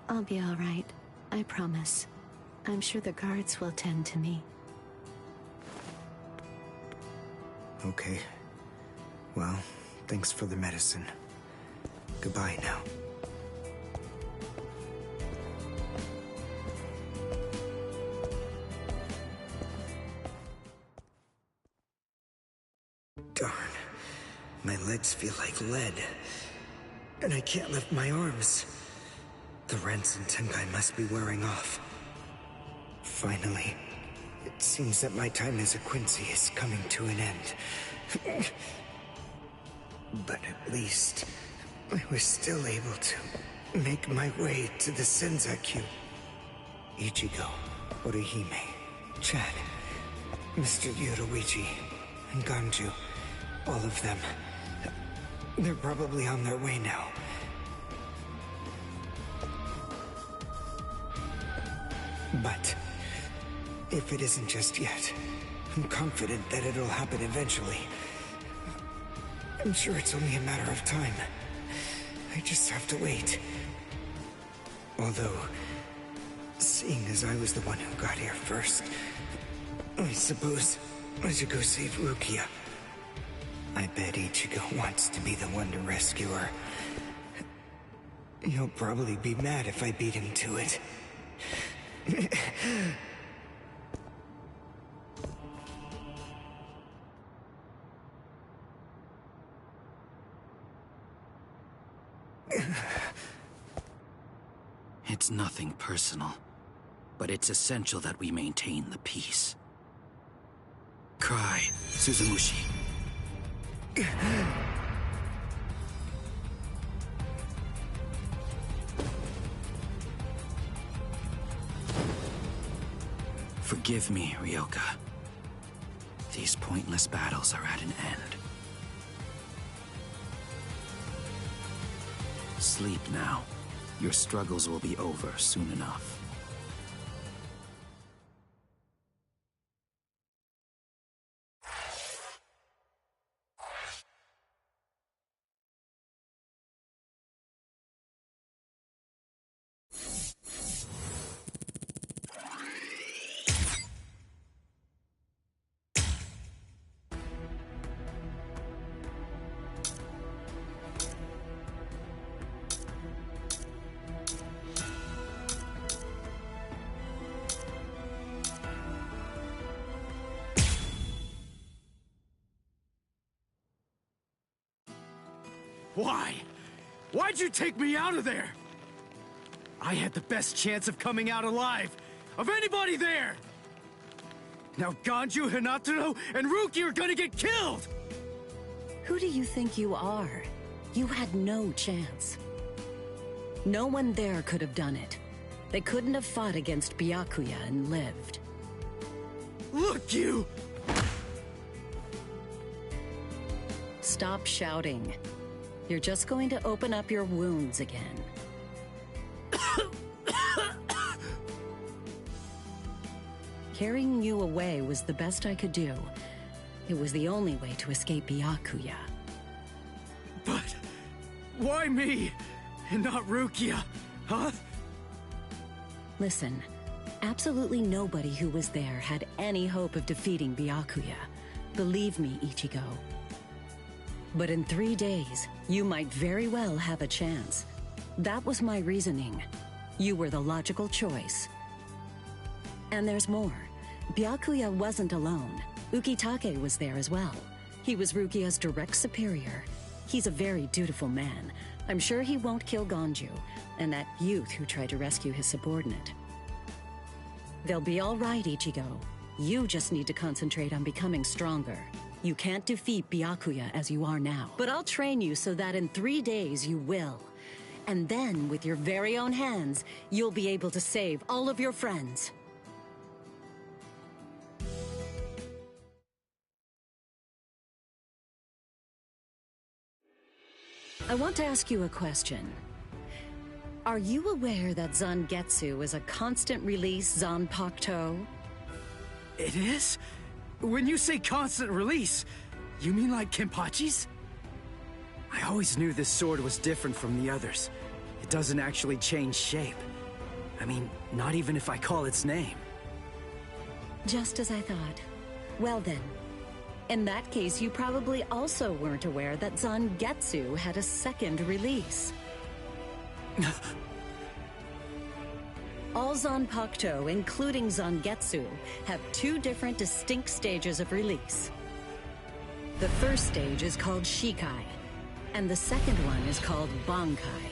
I'll be all right, I promise. I'm sure the guards will tend to me. Okay. Well, thanks for the medicine. Goodbye now. Darn. My legs feel like lead. And I can't lift my arms. The rents in Tenkai must be wearing off. Finally. It seems that my time as a Quincy is coming to an end. But at least, I was still able to make my way to the Senzakyu. Ichigo, Orihime, Chad, Mr. Yoruichi, and Ganju. All of them. They're probably on their way now. But if it isn't just yet, I'm confident that it'll happen eventually. I'm sure it's only a matter of time. I just have to wait. Although, seeing as I was the one who got here first, I suppose I should go save Rukia. I bet Ichigo wants to be the one to rescue her. He'll probably be mad if I beat him to it. It's nothing personal, but it's essential that we maintain the peace. Cry, Suzumushi. Forgive me, Ryoka. These pointless battles are at an end. Sleep now. Your struggles will be over soon enough. Why? Why'd you take me out of there? I had the best chance of coming out alive, of anybody there! Now Ganju, Hinataro, and Ruki are gonna get killed! Who do you think you are? You had no chance. No one there could have done it. They couldn't have fought against Byakuya and lived. Look, you! Stop shouting. You're just going to open up your wounds again. Carrying you away was the best I could do. It was the only way to escape Byakuya. But why me and not Rukia, huh? Listen, absolutely nobody who was there had any hope of defeating Byakuya. Believe me, Ichigo. But in 3 days, you might very well have a chance. That was my reasoning. You were the logical choice. And there's more. Byakuya wasn't alone. Ukitake was there as well. He was Rukia's direct superior. He's a very dutiful man. I'm sure he won't kill Ganju, and that youth who tried to rescue his subordinate. They'll be all right, Ichigo. You just need to concentrate on becoming stronger. You can't defeat Byakuya as you are now. But I'll train you so that in 3 days you will. And then, with your very own hands, you'll be able to save all of your friends. I want to ask you a question. Are you aware that Zangetsu is a constant release Zanpakuto? It is? When you say constant release, you mean like Kenpachi's? I always knew this sword was different from the others. It doesn't actually change shape. I mean, not even if I call its name. Just as I thought. Well then, in that case, you probably also weren't aware that Zangetsu had a second release. All Zanpakuto, including Zangetsu, have 2 different distinct stages of release. The first stage is called Shikai, and the second one is called Bankai.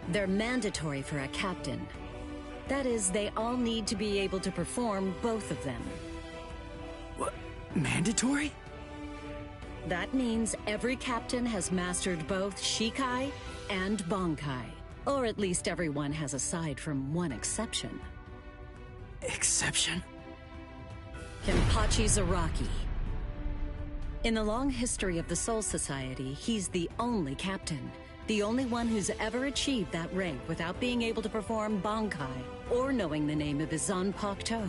They're mandatory for a captain. That is, they all need to be able to perform both of them. What? Mandatory? That means every captain has mastered both Shikai and Bankai. Or at least everyone has, aside from one exception. Exception? Kenpachi Zaraki. In the long history of the Soul Society, he's the only captain. The only one who's ever achieved that rank without being able to perform Bankai or knowing the name of his Zanpakuto.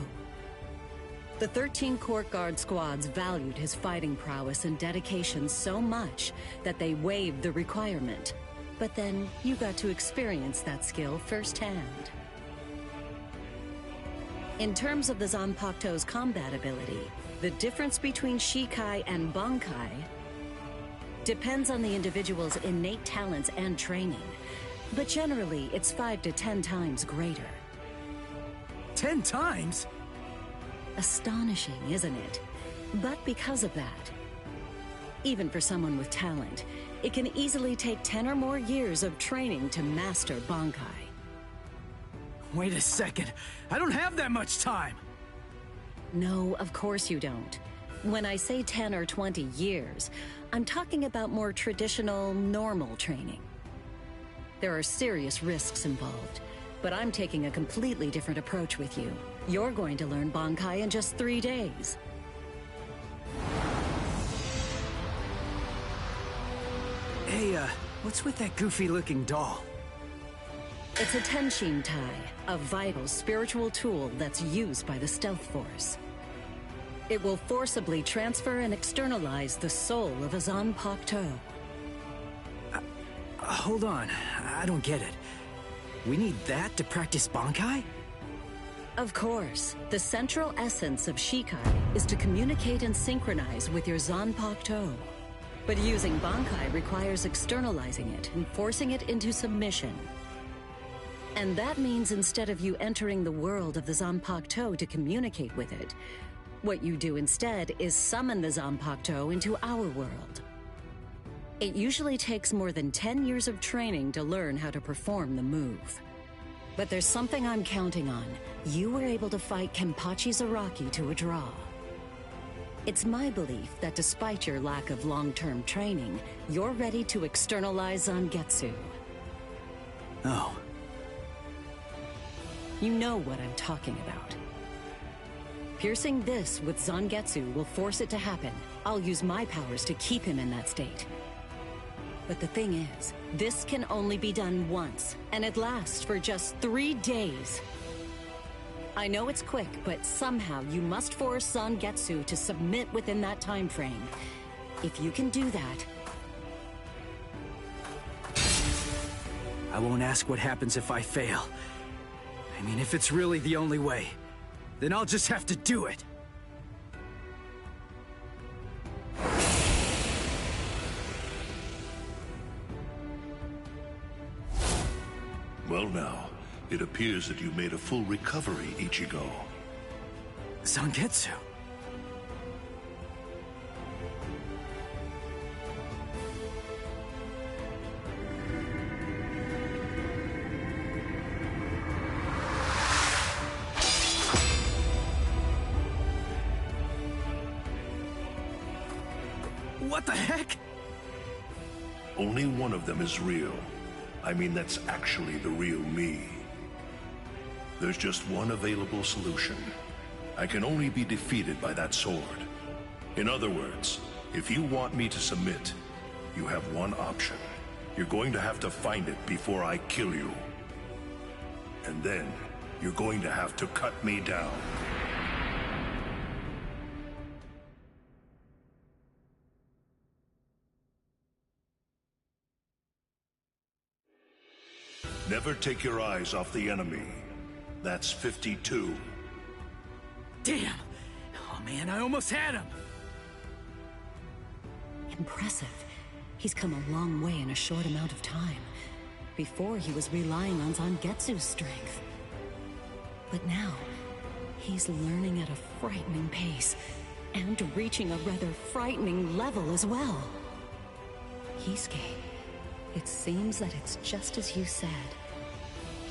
The 13 Court Guard squads valued his fighting prowess and dedication so much that they waived the requirement. But then, you got to experience that skill firsthand. In terms of the Zanpakuto's combat ability, the difference between Shikai and Bankai depends on the individual's innate talents and training. but generally it's 5 to 10 times greater. 10 times? Astonishing, isn't it? But because of that, even for someone with talent, it can easily take 10 or more years of training to master Bankai. Wait a second. I don't have that much time. No, of course you don't. When I say 10 or 20 years, I'm talking about more traditional, normal training. There are serious risks involved, but I'm taking a completely different approach with you. You're going to learn Bankai in just 3 days. Hey, what's with that goofy-looking doll? It's a Tenshin Tai, a vital spiritual tool that's used by the Stealth Force. It will forcibly transfer and externalize the soul of a Zanpakuto. Hold on, I don't get it. We need that to practice Bankai? Of course. The central essence of Shikai is to communicate and synchronize with your Zanpakuto. But using Bankai requires externalizing it and forcing it into submission. And that means instead of you entering the world of the Zanpakuto to communicate with it, what you do instead is summon the Zanpakuto into our world. It usually takes more than 10 years of training to learn how to perform the move. But there's something I'm counting on. You were able to fight Kenpachi Zaraki to a draw. It's my belief that despite your lack of long-term training, you're ready to externalize Zangetsu. Oh. You know what I'm talking about. Piercing this with Zangetsu will force it to happen. I'll use my powers to keep him in that state. But the thing is, this can only be done once, and it lasts for just 3 days. I know it's quick, but somehow you must force Zangetsu to submit within that time frame. If you can do that... I won't ask what happens if I fail. I mean, if it's really the only way, then I'll just have to do it. Well now, it appears that you made a full recovery, Ichigo. Zangetsu. What the heck? Only one of them is real. I mean, that's actually the real me. There's just one available solution. I can only be defeated by that sword. In other words, if you want me to submit, you have one option. You're going to have to find it before I kill you. And then, you're going to have to cut me down. Never take your eyes off the enemy. That's 52. Damn! Oh man, I almost had him! Impressive. He's come a long way in a short amount of time. Before, he was relying on Zangetsu's strength. But now, he's learning at a frightening pace, and reaching a rather frightening level as well. Kisuke, it seems that it's just as you said.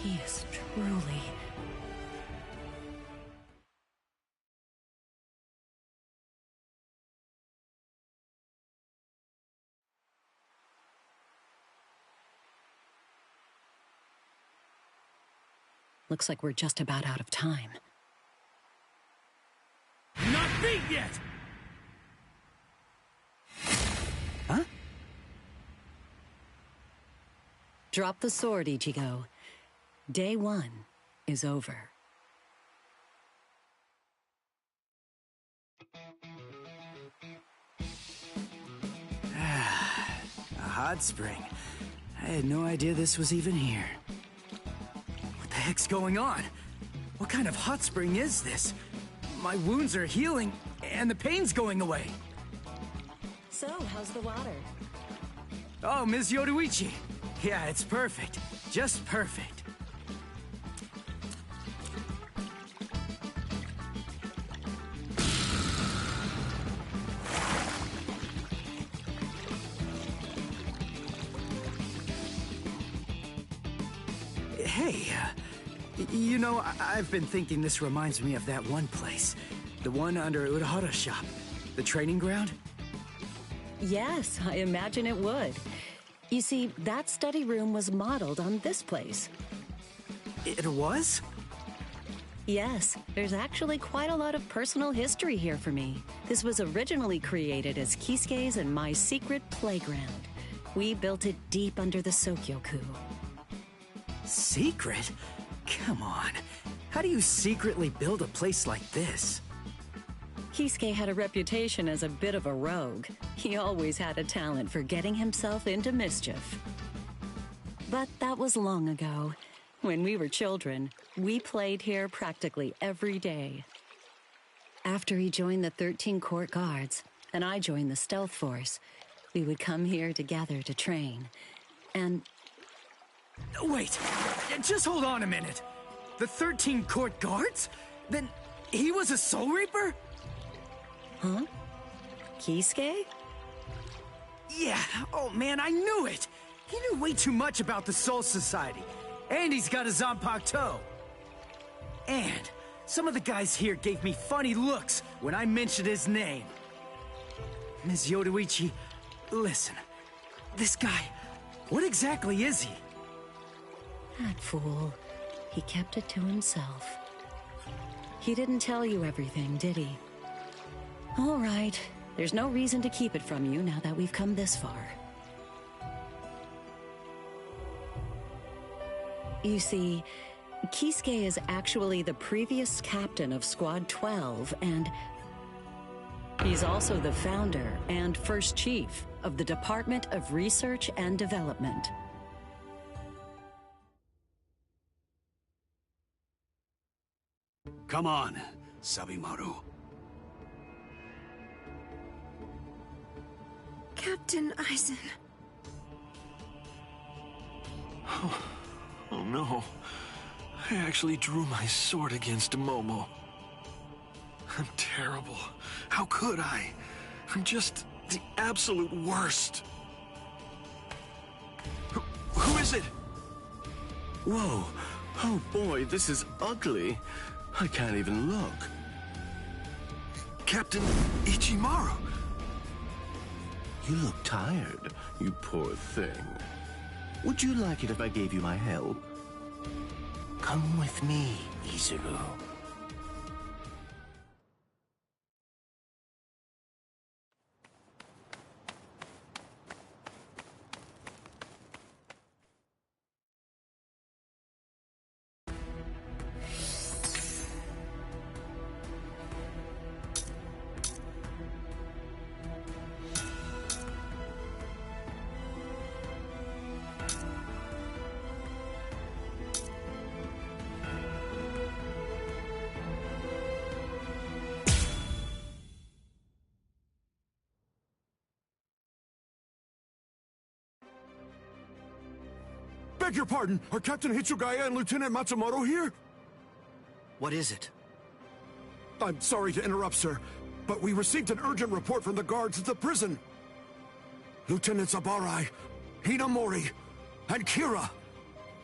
He is truly... Looks like we're just about out of time. Not beat yet! Huh? Drop the sword, Ichigo. Day 1 is over. A hot spring. I had no idea this was even here. What the heck's going on? What kind of hot spring is this? My wounds are healing, and the pain's going away. So, how's the water? Oh, Ms. Yoruichi. Yeah, it's perfect. just perfect. Hey, you know, I've been thinking this reminds me of that one place. The one under Urahara's shop. The training ground? Yes, I imagine it would. You see, that study room was modeled on this place. It was? Yes, there's actually quite a lot of personal history here for me. This was originally created as Kisuke's and my secret playground. We built it deep under the Sokyoku. Secret? Come on. How do you secretly build a place like this? Kisuke had a reputation as a bit of a rogue. He always had a talent for getting himself into mischief. But that was long ago. When we were children, we played here practically every day. After he joined the 13 Court Guards, and I joined the Stealth Force, we would come here together to train. And... Wait, just hold on a minute. The 13 Court Guards? Then he was a Soul Reaper? Huh? Kisuke? Yeah, oh man, I knew it! He knew way too much about the Soul Society. And he's got a Zanpakuto. And some of the guys here gave me funny looks when I mentioned his name. Ms. Yoruichi, listen. This guy, what exactly is he? That fool. He kept it to himself. He didn't tell you everything, did he? All right. There's no reason to keep it from you now that we've come this far. You see, Kisuke is actually the previous captain of Squad 12, and he's also the founder and first chief of the Department of Research and Development. Come on, Sabimaru. Captain Aizen. Oh no. I actually drew my sword against Momo. I'm terrible. How could I? I'm just the absolute worst. Who is it? Whoa. Oh boy, this is ugly. I can't even look. Captain Ichimaru. You look tired, you poor thing. Would you like it if I gave you my help? Come with me, Izuru. Beg your pardon, are Captain Hitsugaya and Lieutenant Matsumoto here? What is it? I'm sorry to interrupt, sir, but we received an urgent report from the guards at the prison. Lieutenant Sabarai, Hinamori, and Kira,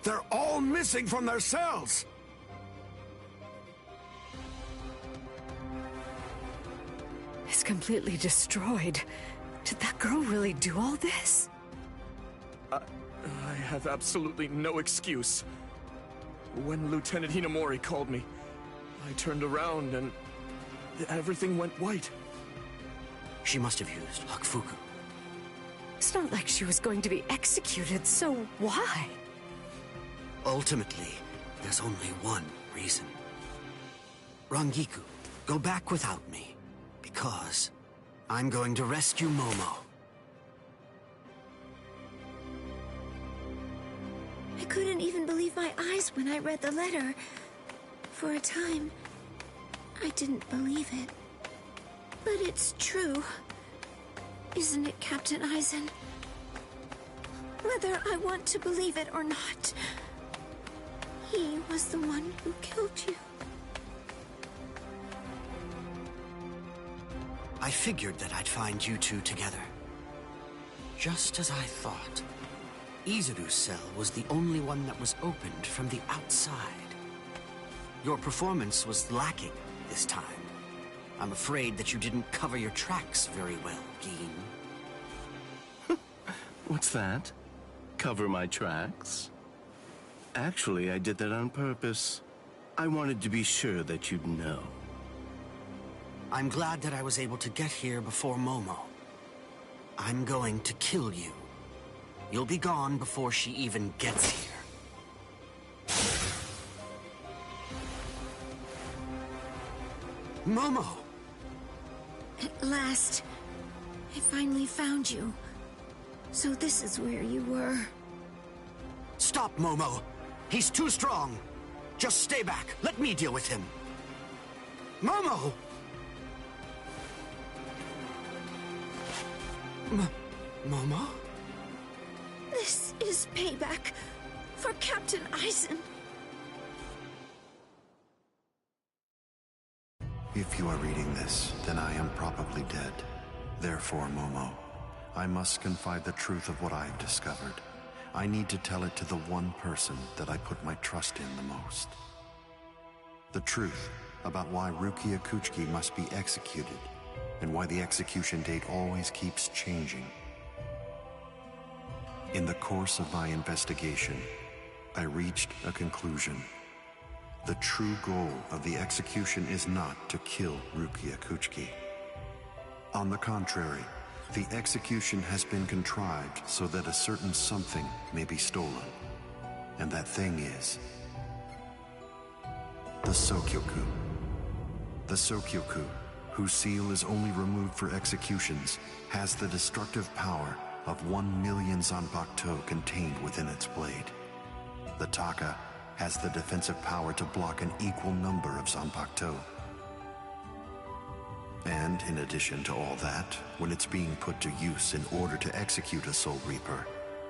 they're all missing from their cells! It's completely destroyed. Did that girl really do all this? I have absolutely no excuse. When Lieutenant Hinamori called me, I turned around and everything went white. She must have used Hakufuku. It's not like she was going to be executed, so why? Ultimately, there's only one reason. Rangiku, go back without me, because I'm going to rescue Momo. I couldn't even believe my eyes when I read the letter. For a time, I didn't believe it. But it's true. Isn't it, Captain Aizen? Whether I want to believe it or not, he was the one who killed you. I figured that I'd find you two together. Just as I thought. Izuru's cell was the only one that was opened from the outside. Your performance was lacking this time. I'm afraid that you didn't cover your tracks very well, Geen. What's that? Cover my tracks? Actually, I did that on purpose. I wanted to be sure that you'd know. I'm glad that I was able to get here before Momo. I'm going to kill you. You'll be gone before she even gets here. Momo! At last, I finally found you. So this is where you were. Stop, Momo! He's too strong! Just stay back. Let me deal with him. Momo! Momo? This is payback for Captain Eisen. If you are reading this, then I am probably dead. Therefore, Momo, I must confide the truth of what I have discovered. I need to tell it to the one person that I put my trust in the most. The truth about why Rukia Kuchiki must be executed, and why the execution date always keeps changing. In the course of my investigation, I reached a conclusion. The true goal of the execution is not to kill Rukia Kuchiki. On the contrary, the execution has been contrived so that a certain something may be stolen. And that thing is the Sokyoku. The Sokyoku, whose seal is only removed for executions, has the destructive power of 1 million Zanpakuto contained within its blade. The Taka has the defensive power to block an equal number of Zanpakuto. And in addition to all that, when it's being put to use in order to execute a Soul Reaper,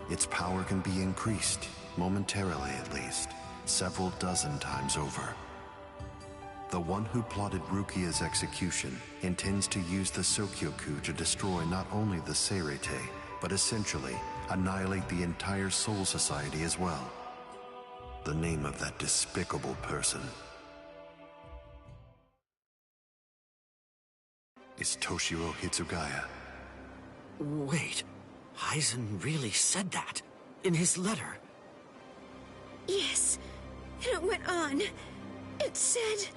its power can be increased, momentarily at least, several dozen times over. The one who plotted Rukia's execution intends to use the Sokyoku to destroy not only the Seirete, but essentially annihilate the entire Soul Society as well. The name of that despicable person is Toshiro Hitsugaya. Wait, Eisen really said that in his letter? Yes, and it went on. It said,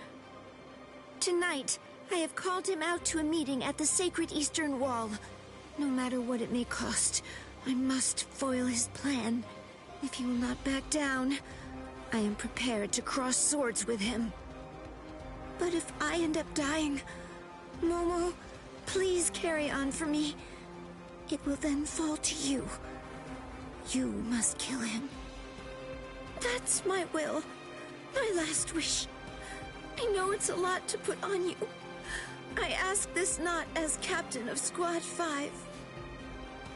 "Tonight, I have called him out to a meeting at the Sacred Eastern Wall. No matter what it may cost, I must foil his plan. If he will not back down, I am prepared to cross swords with him. But if I end up dying, Momo, please carry on for me. It will then fall to you. You must kill him. That's my will, my last wish. I know it's a lot to put on you. I ask this not as captain of Squad 5,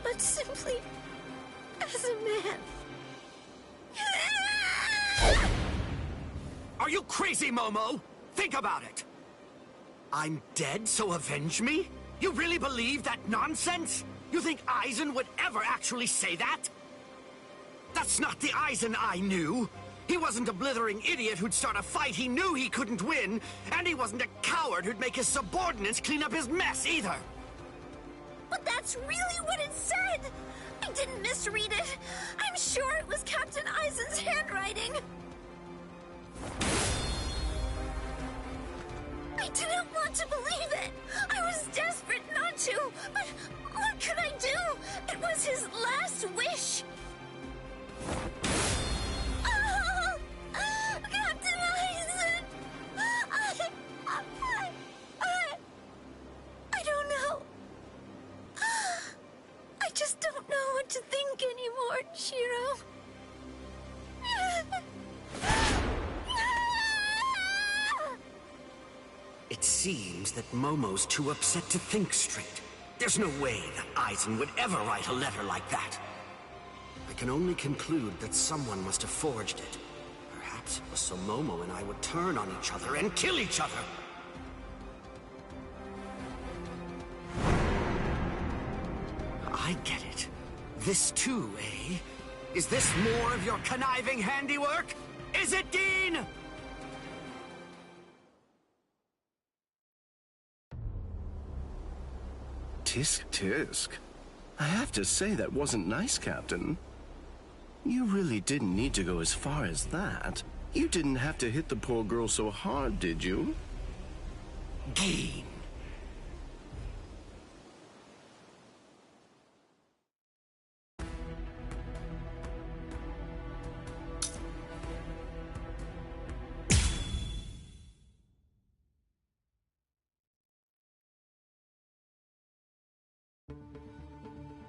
but simply as a man." Are you crazy, Momo? Think about it. I'm dead, so avenge me? You really believe that nonsense? You think Eisen would ever actually say that? That's not the Eisen I knew. He wasn't a blithering idiot who'd start a fight he knew he couldn't win, and he wasn't a coward who'd make his subordinates clean up his mess either. But that's really what it said! I didn't misread it. I'm sure it was Captain Eisen's handwriting. I didn't want to believe it. I was desperate not to, but what could I do? It was his last wish. Oh, Captain Eisen! I don't know. I just don't know what to think anymore, Shiro. It seems that Momo's too upset to think straight. There's no way that Eisen would ever write a letter like that. I can only conclude that someone must have forged it. Perhaps it was so Momo and I would turn on each other and kill each other. I get it. This too, eh? Is this more of your conniving handiwork? Is it, Dean? Tisk tisk. I have to say that wasn't nice, Captain. You really didn't need to go as far as that. You didn't have to hit the poor girl so hard, did you? Dean.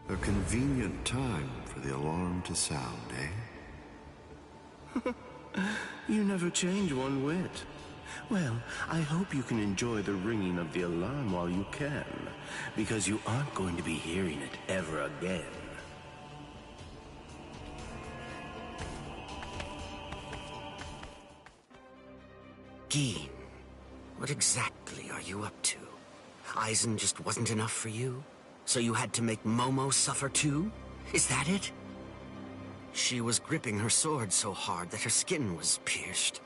A convenient time for the alarm to sound, eh? You never change one whit. Well, I hope you can enjoy the ringing of the alarm while you can, because you aren't going to be hearing it ever again. Geen, what exactly are you up to? Aizen just wasn't enough for you? So you had to make Momo suffer too? Is that it? She was gripping her sword so hard that her skin was pierced,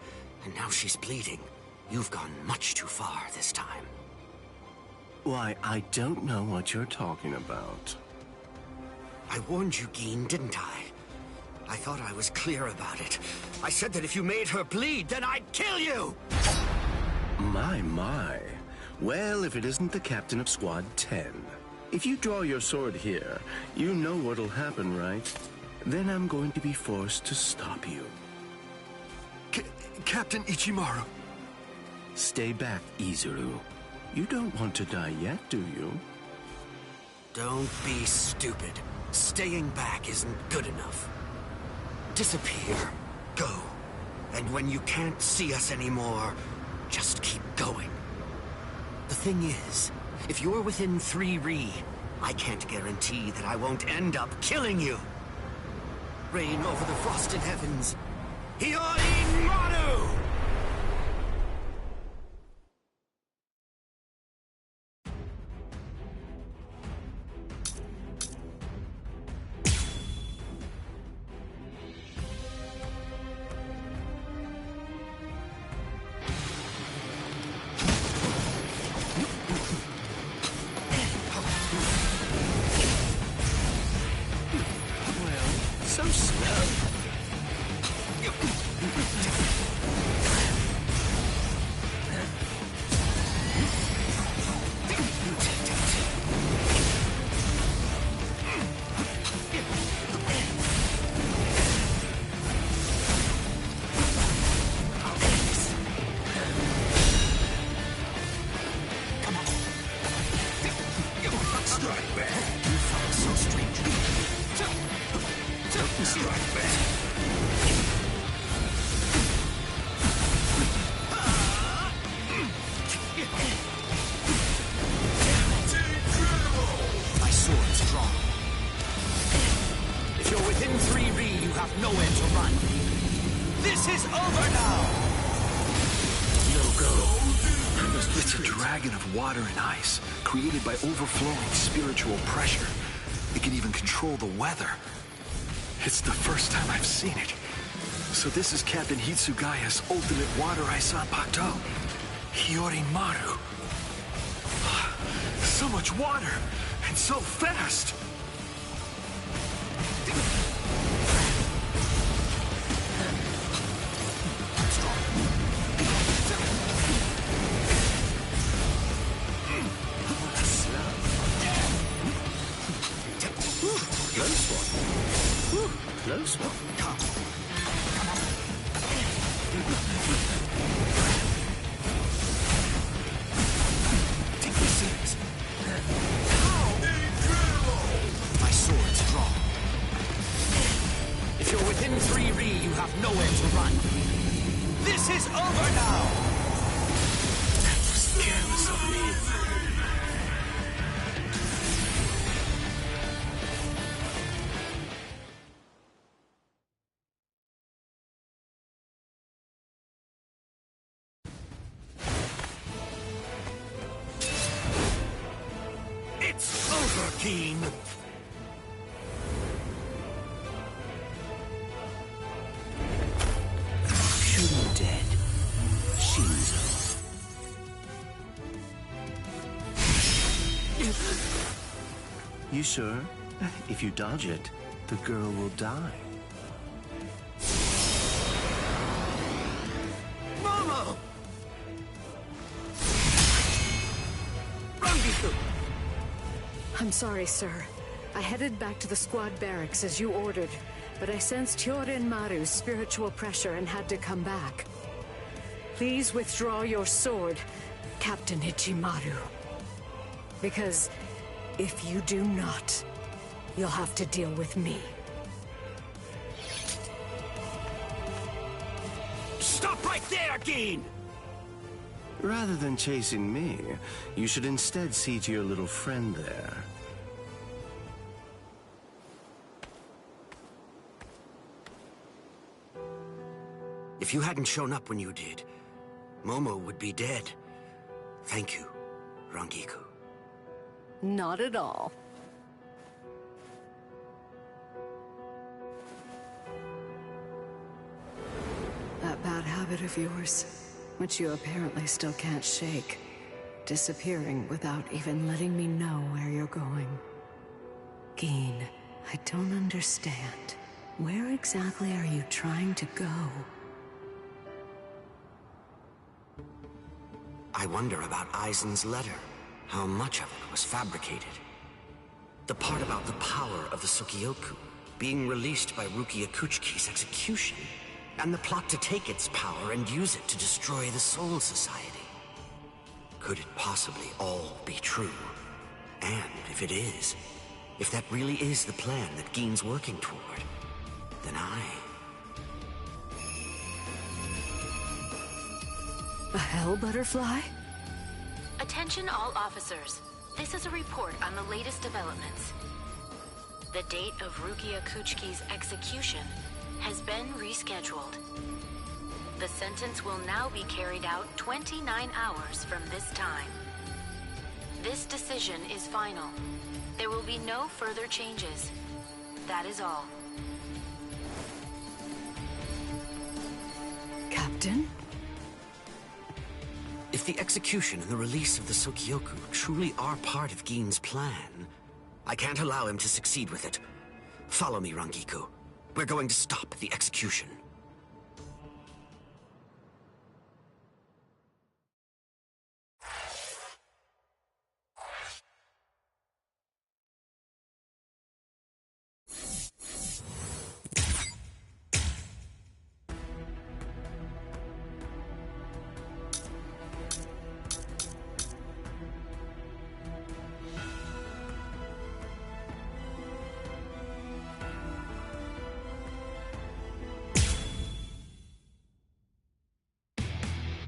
and now she's bleeding. You've gone much too far this time. Why, I don't know what you're talking about. I warned you, Geen, didn't I? I thought I was clear about it. I said that if you made her bleed, then I'd kill you! My. Well, if it isn't the captain of Squad 10. If you draw your sword here, you know what'll happen, right? Then I'm going to be forced to stop you. Captain Ichimaru. Stay back, Izuru. You don't want to die yet, do you? Don't be stupid. Staying back isn't good enough. Disappear. Go. And when you can't see us anymore, just keep going. The thing is, if you're within 3 Ri, I can't guarantee that I won't end up killing you. Reign over the frosted heavens. Hiyori Maru! So slow. Strike back. You felt so strange. Strike back. My sword's drawn. If you're within 3 Ri, you have nowhere to run. This is over now! No go. It's a dragon of water and ice, created by overflowing spiritual pressure. It can even control the weather. It's the first time I've seen it. So this is Captain Hitsugaya's ultimate water ice Zanpakuto. Hiyori Maru. So much water, and so fast! Close one. Close one. Take me serious. My sword's drawn. If you're within 3 Ri, you have nowhere to run. This is over now! That was careless of me. Keen. Shoot him dead. Shinzo. You sure? If you dodge it, the girl will die. Momo! I'm sorry, sir. I headed back to the squad barracks as you ordered, but I sensed Hyorin Maru's spiritual pressure and had to come back. Please withdraw your sword, Captain Ichimaru. Because if you do not, you'll have to deal with me. Stop right there, Geen! Rather than chasing me, you should instead see to your little friend there. If you hadn't shown up when you did, Momo would be dead. Thank you, Rangiku. Not at all. That bad habit of yours, which you apparently still can't shake, disappearing without even letting me know where you're going. Geen, I don't understand. Where exactly are you trying to go? I wonder about Aizen's letter. How much of it was fabricated? The part about the power of the Sukioku being released by Rukia Kuchiki's execution, and the plot to take its power and use it to destroy the Soul Society. Could it possibly all be true? And if it is, if that really is the plan that Geen's working toward, then A hell butterfly? Attention all officers. This is a report on the latest developments. The date of Rukia Kuchiki's execution has been rescheduled. The sentence will now be carried out 29 hours from this time. This decision is final. There will be no further changes. That is all. Captain? If the execution and the release of the Sukioku truly are part of Geen's plan, I can't allow him to succeed with it. Follow me, Rangiku. We're going to stop the execution.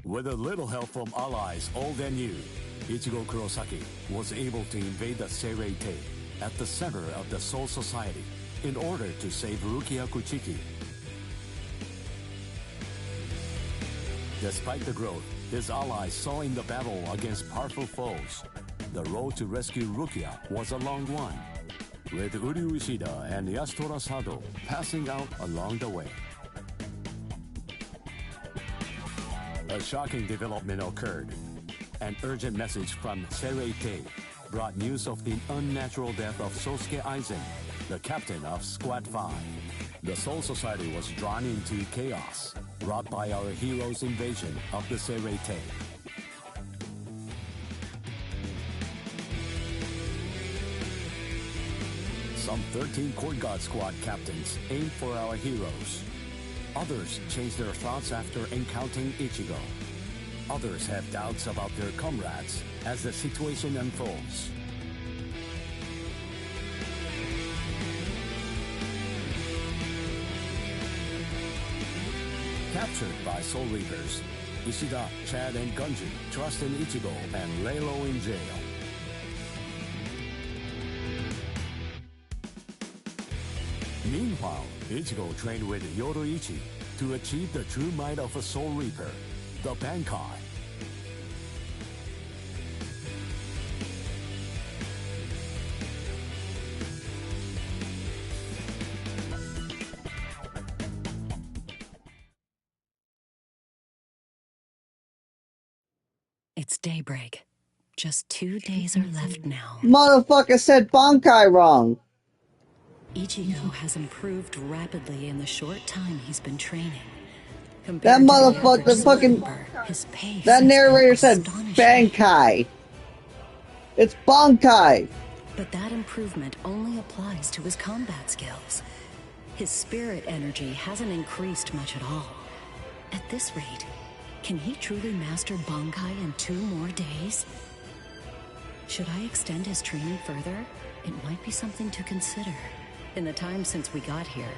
With a little help from allies old and new, Ichigo Kurosaki was able to invade the Seirei-tei at the center of the Soul Society in order to save Rukia Kuchiki. Despite the growth his allies saw in the battle against powerful foes, the road to rescue Rukia was a long one, with Uryu Ishida and Yasutora Sado passing out along the way. A shocking development occurred. An urgent message from Seirei-tei brought news of the unnatural death of Sosuke Aizen, the captain of Squad 5. The Soul Society was drawn into chaos, wrought by our hero's invasion of the Seirei-tei. Some 13 Court Guard Squad captains aimed for our heroes. Others changed their thoughts after encountering Ichigo. Others have doubts about their comrades as the situation unfolds. Captured by Soul Reapers, Ishida, Chad, and Gunjin trust in Ichigo and lay low in jail. Meanwhile, Ichigo trained with Yoruichi to achieve the true might of a Soul Reaper, the Bankai. It's daybreak. Just 2 days are left now. Motherfucker said Bankai wrong. Ichigo has improved rapidly in the short time he's been training. That motherfucker, fucking... That narrator said Bankai. It's Bankai. But that improvement only applies to his combat skills. His spirit energy hasn't increased much at all. At this rate, can he truly master Bankai in 2 more days? Should I extend his training further? It might be something to consider. In the time since we got here,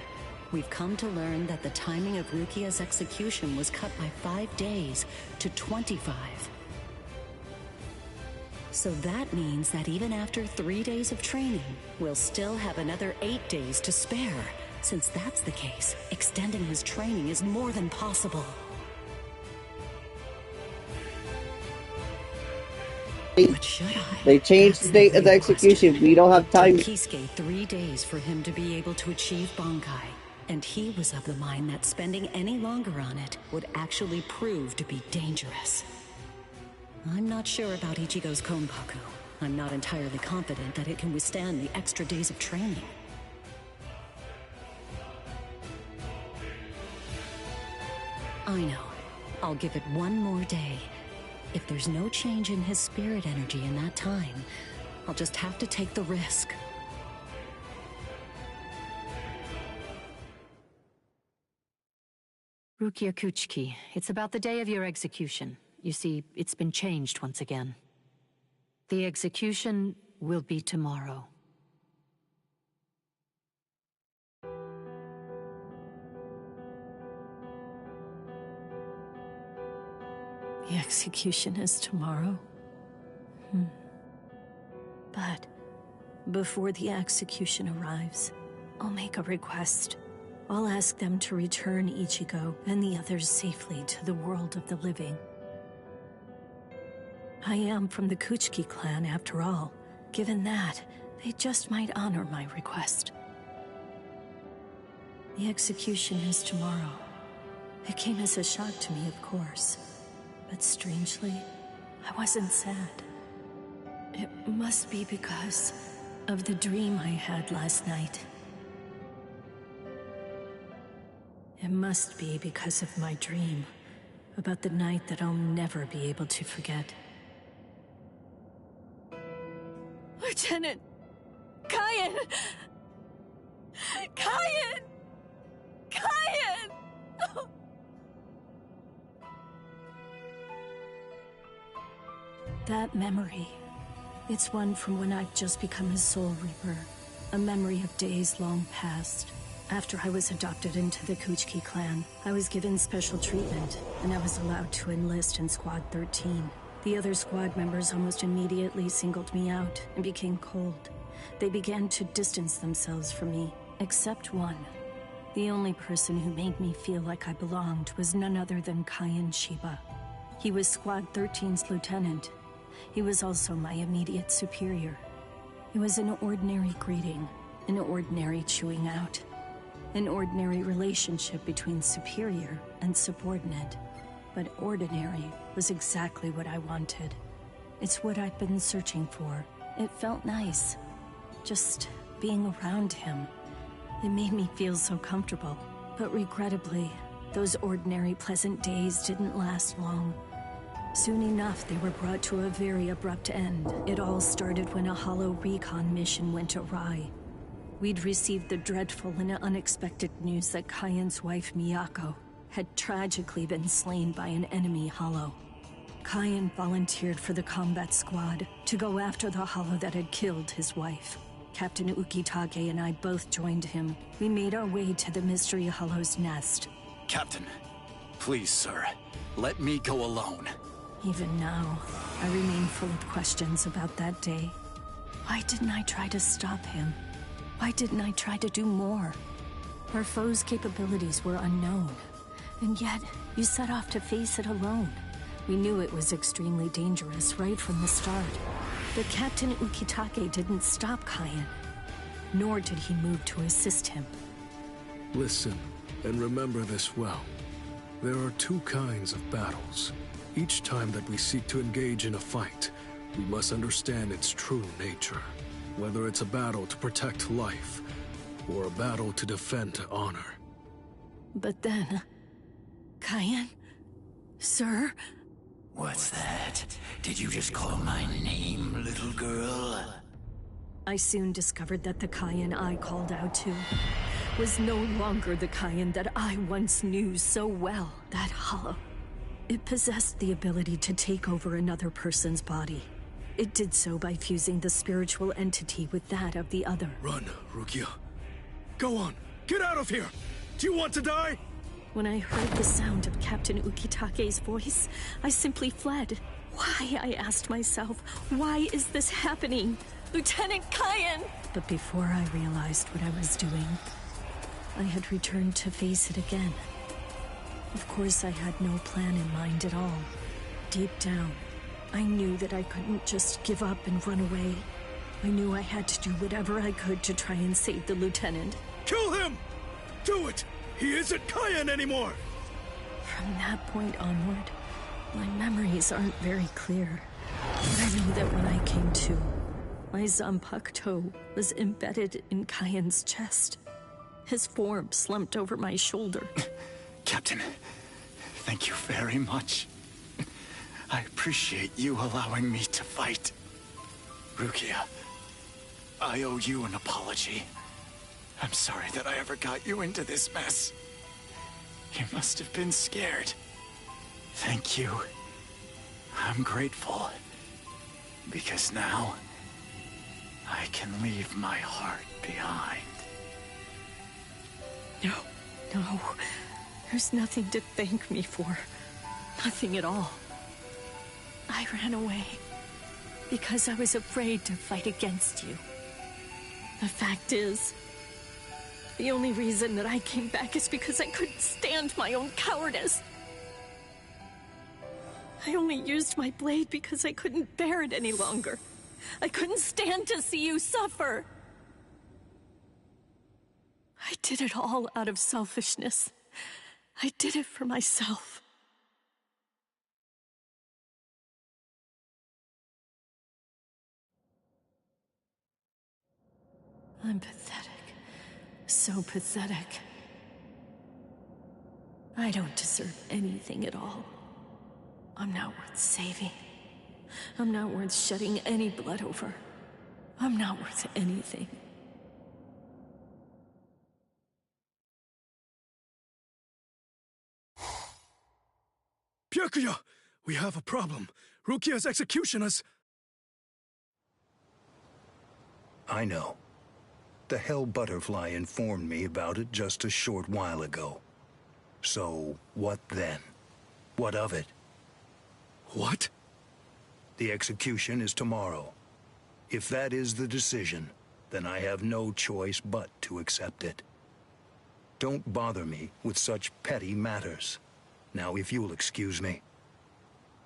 we've come to learn that the timing of Rukia's execution was cut by 5 days to 25. So that means that even after 3 days of training, we'll still have another 8 days to spare. Since that's the case, extending his training is more than possible. But should I? They changed the date of the execution. We don't have time. Kisuke 3 days for him to be able to achieve Bankai. And he was of the mind that spending any longer on it would actually prove to be dangerous. I'm not sure about Ichigo's Konpaku. I'm not entirely confident that it can withstand the extra days of training. I know. I'll give it 1 more day. If there's no change in his spirit energy in that time, I'll just have to take the risk. Rukia Kuchiki, it's about the day of your execution. You see, it's been changed once again. The execution will be tomorrow. The execution is tomorrow? But before the execution arrives, I'll make a request. I'll ask them to return Ichigo and the others safely to the world of the living. I am from the Kuchiki clan after all. Given that, they just might honor my request. The execution is tomorrow. It came as a shock to me, of course. But strangely, I wasn't sad. It must be because of the dream I had last night. It must be because of my dream about the night that I'll never be able to forget. Lieutenant! Kaien! Kaien! Kaien! That memory, it's one from when I'd just become a Soul Reaper. A memory of days long past. After I was adopted into the Kuchiki clan, I was given special treatment, and I was allowed to enlist in Squad 13. The other squad members almost immediately singled me out and became cold. They began to distance themselves from me, except one. The only person who made me feel like I belonged was none other than Kaien Shiba. He was Squad 13's lieutenant. He was also my immediate superior. It was an ordinary greeting, an ordinary chewing out, an ordinary relationship between superior and subordinate. But ordinary was exactly what I wanted. It's what I'd been searching for. It felt nice, just being around him. It made me feel so comfortable. But regrettably, those ordinary pleasant days didn't last long. Soon enough, they were brought to a very abrupt end. It all started when a hollow recon mission went awry. We'd received the dreadful and unexpected news that Kaien's wife, Miyako, had tragically been slain by an enemy hollow. Kaien volunteered for the combat squad to go after the hollow that had killed his wife. Captain Ukitage and I both joined him. We made our way to the mystery hollow's nest. Captain, please, sir, let me go alone. Even now, I remain full of questions about that day. Why didn't I try to stop him? Why didn't I try to do more? Our foe's capabilities were unknown, and yet you set off to face it alone. We knew it was extremely dangerous right from the start. But Captain Ukitake didn't stop Kaien, nor did he move to assist him. Listen, and remember this well. There are 2 kinds of battles. Each time that we seek to engage in a fight, we must understand its true nature. Whether it's a battle to protect life, or a battle to defend honor. But then... Cayenne? Sir? What's that? Did you just call my name, little girl? I soon discovered that the Cayenne I called out to was no longer the Cayenne that I once knew so well, that hollow. It possessed the ability to take over another person's body. It did so by fusing the spiritual entity with that of the other. Run, Rukia. Go on, get out of here! Do you want to die? When I heard the sound of Captain Ukitake's voice, I simply fled. Why, I asked myself, why is this happening? Lieutenant Cayenne! But before I realized what I was doing, I had returned to face it again. Of course, I had no plan in mind at all. Deep down, I knew that I couldn't just give up and run away. I knew I had to do whatever I could to try and save the lieutenant. Kill him! Do it! He isn't Cayenne anymore! From that point onward, my memories aren't very clear. But I know that when I came to, my Zanpakuto was embedded in Cayenne's chest. His form slumped over my shoulder. Captain, thank you very much. I appreciate you allowing me to fight. Rukia, I owe you an apology. I'm sorry that I ever got you into this mess. You must have been scared. Thank you. I'm grateful. Because now, I can leave my heart behind. No. There's nothing to thank me for. Nothing at all. I ran away because I was afraid to fight against you. The fact is, the only reason that I came back is because I couldn't stand my own cowardice. I only used my blade because I couldn't bear it any longer. I couldn't stand to see you suffer. I did it all out of selfishness. I did it for myself. I'm pathetic. So pathetic. I don't deserve anything at all. I'm not worth saving. I'm not worth shedding any blood over. I'm not worth anything. Byakuya! We have a problem. Rukia's execution has... I know. The Hell Butterfly informed me about it just a short while ago. So, what then? What of it? What? The execution is tomorrow. If that is the decision, then I have no choice but to accept it. Don't bother me with such petty matters. Now, if you'll excuse me.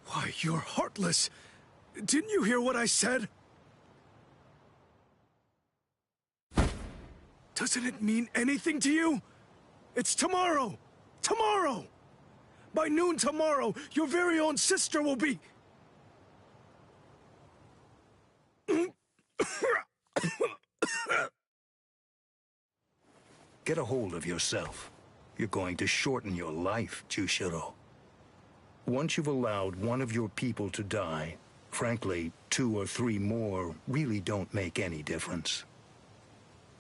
Why, you're heartless! Didn't you hear what I said? Doesn't it mean anything to you? It's tomorrow! Tomorrow! By noon tomorrow, your very own sister will be... Get a hold of yourself. You're going to shorten your life, Jushiro. Once you've allowed one of your people to die, frankly, 2 or 3 more really don't make any difference.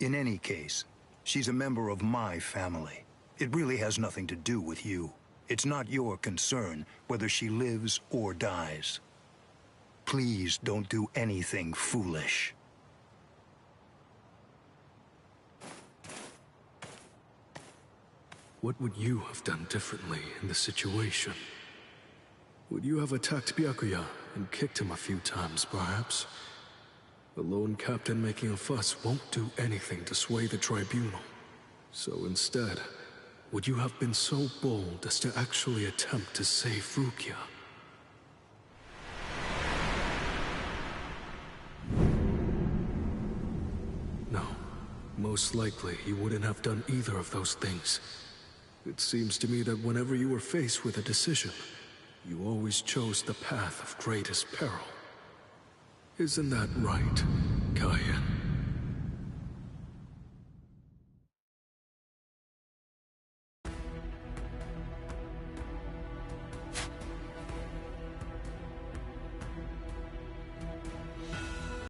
In any case, she's a member of my family. It really has nothing to do with you. It's not your concern whether she lives or dies. Please don't do anything foolish. What would you have done differently in this situation? Would you have attacked Byakuya and kicked him a few times, perhaps? The lone captain making a fuss won't do anything to sway the tribunal. So instead, would you have been so bold as to actually attempt to save Rukia? No. Most likely, you wouldn't have done either of those things. It seems to me that whenever you were faced with a decision, You always chose the path of greatest peril. Isn't that right, Kaien?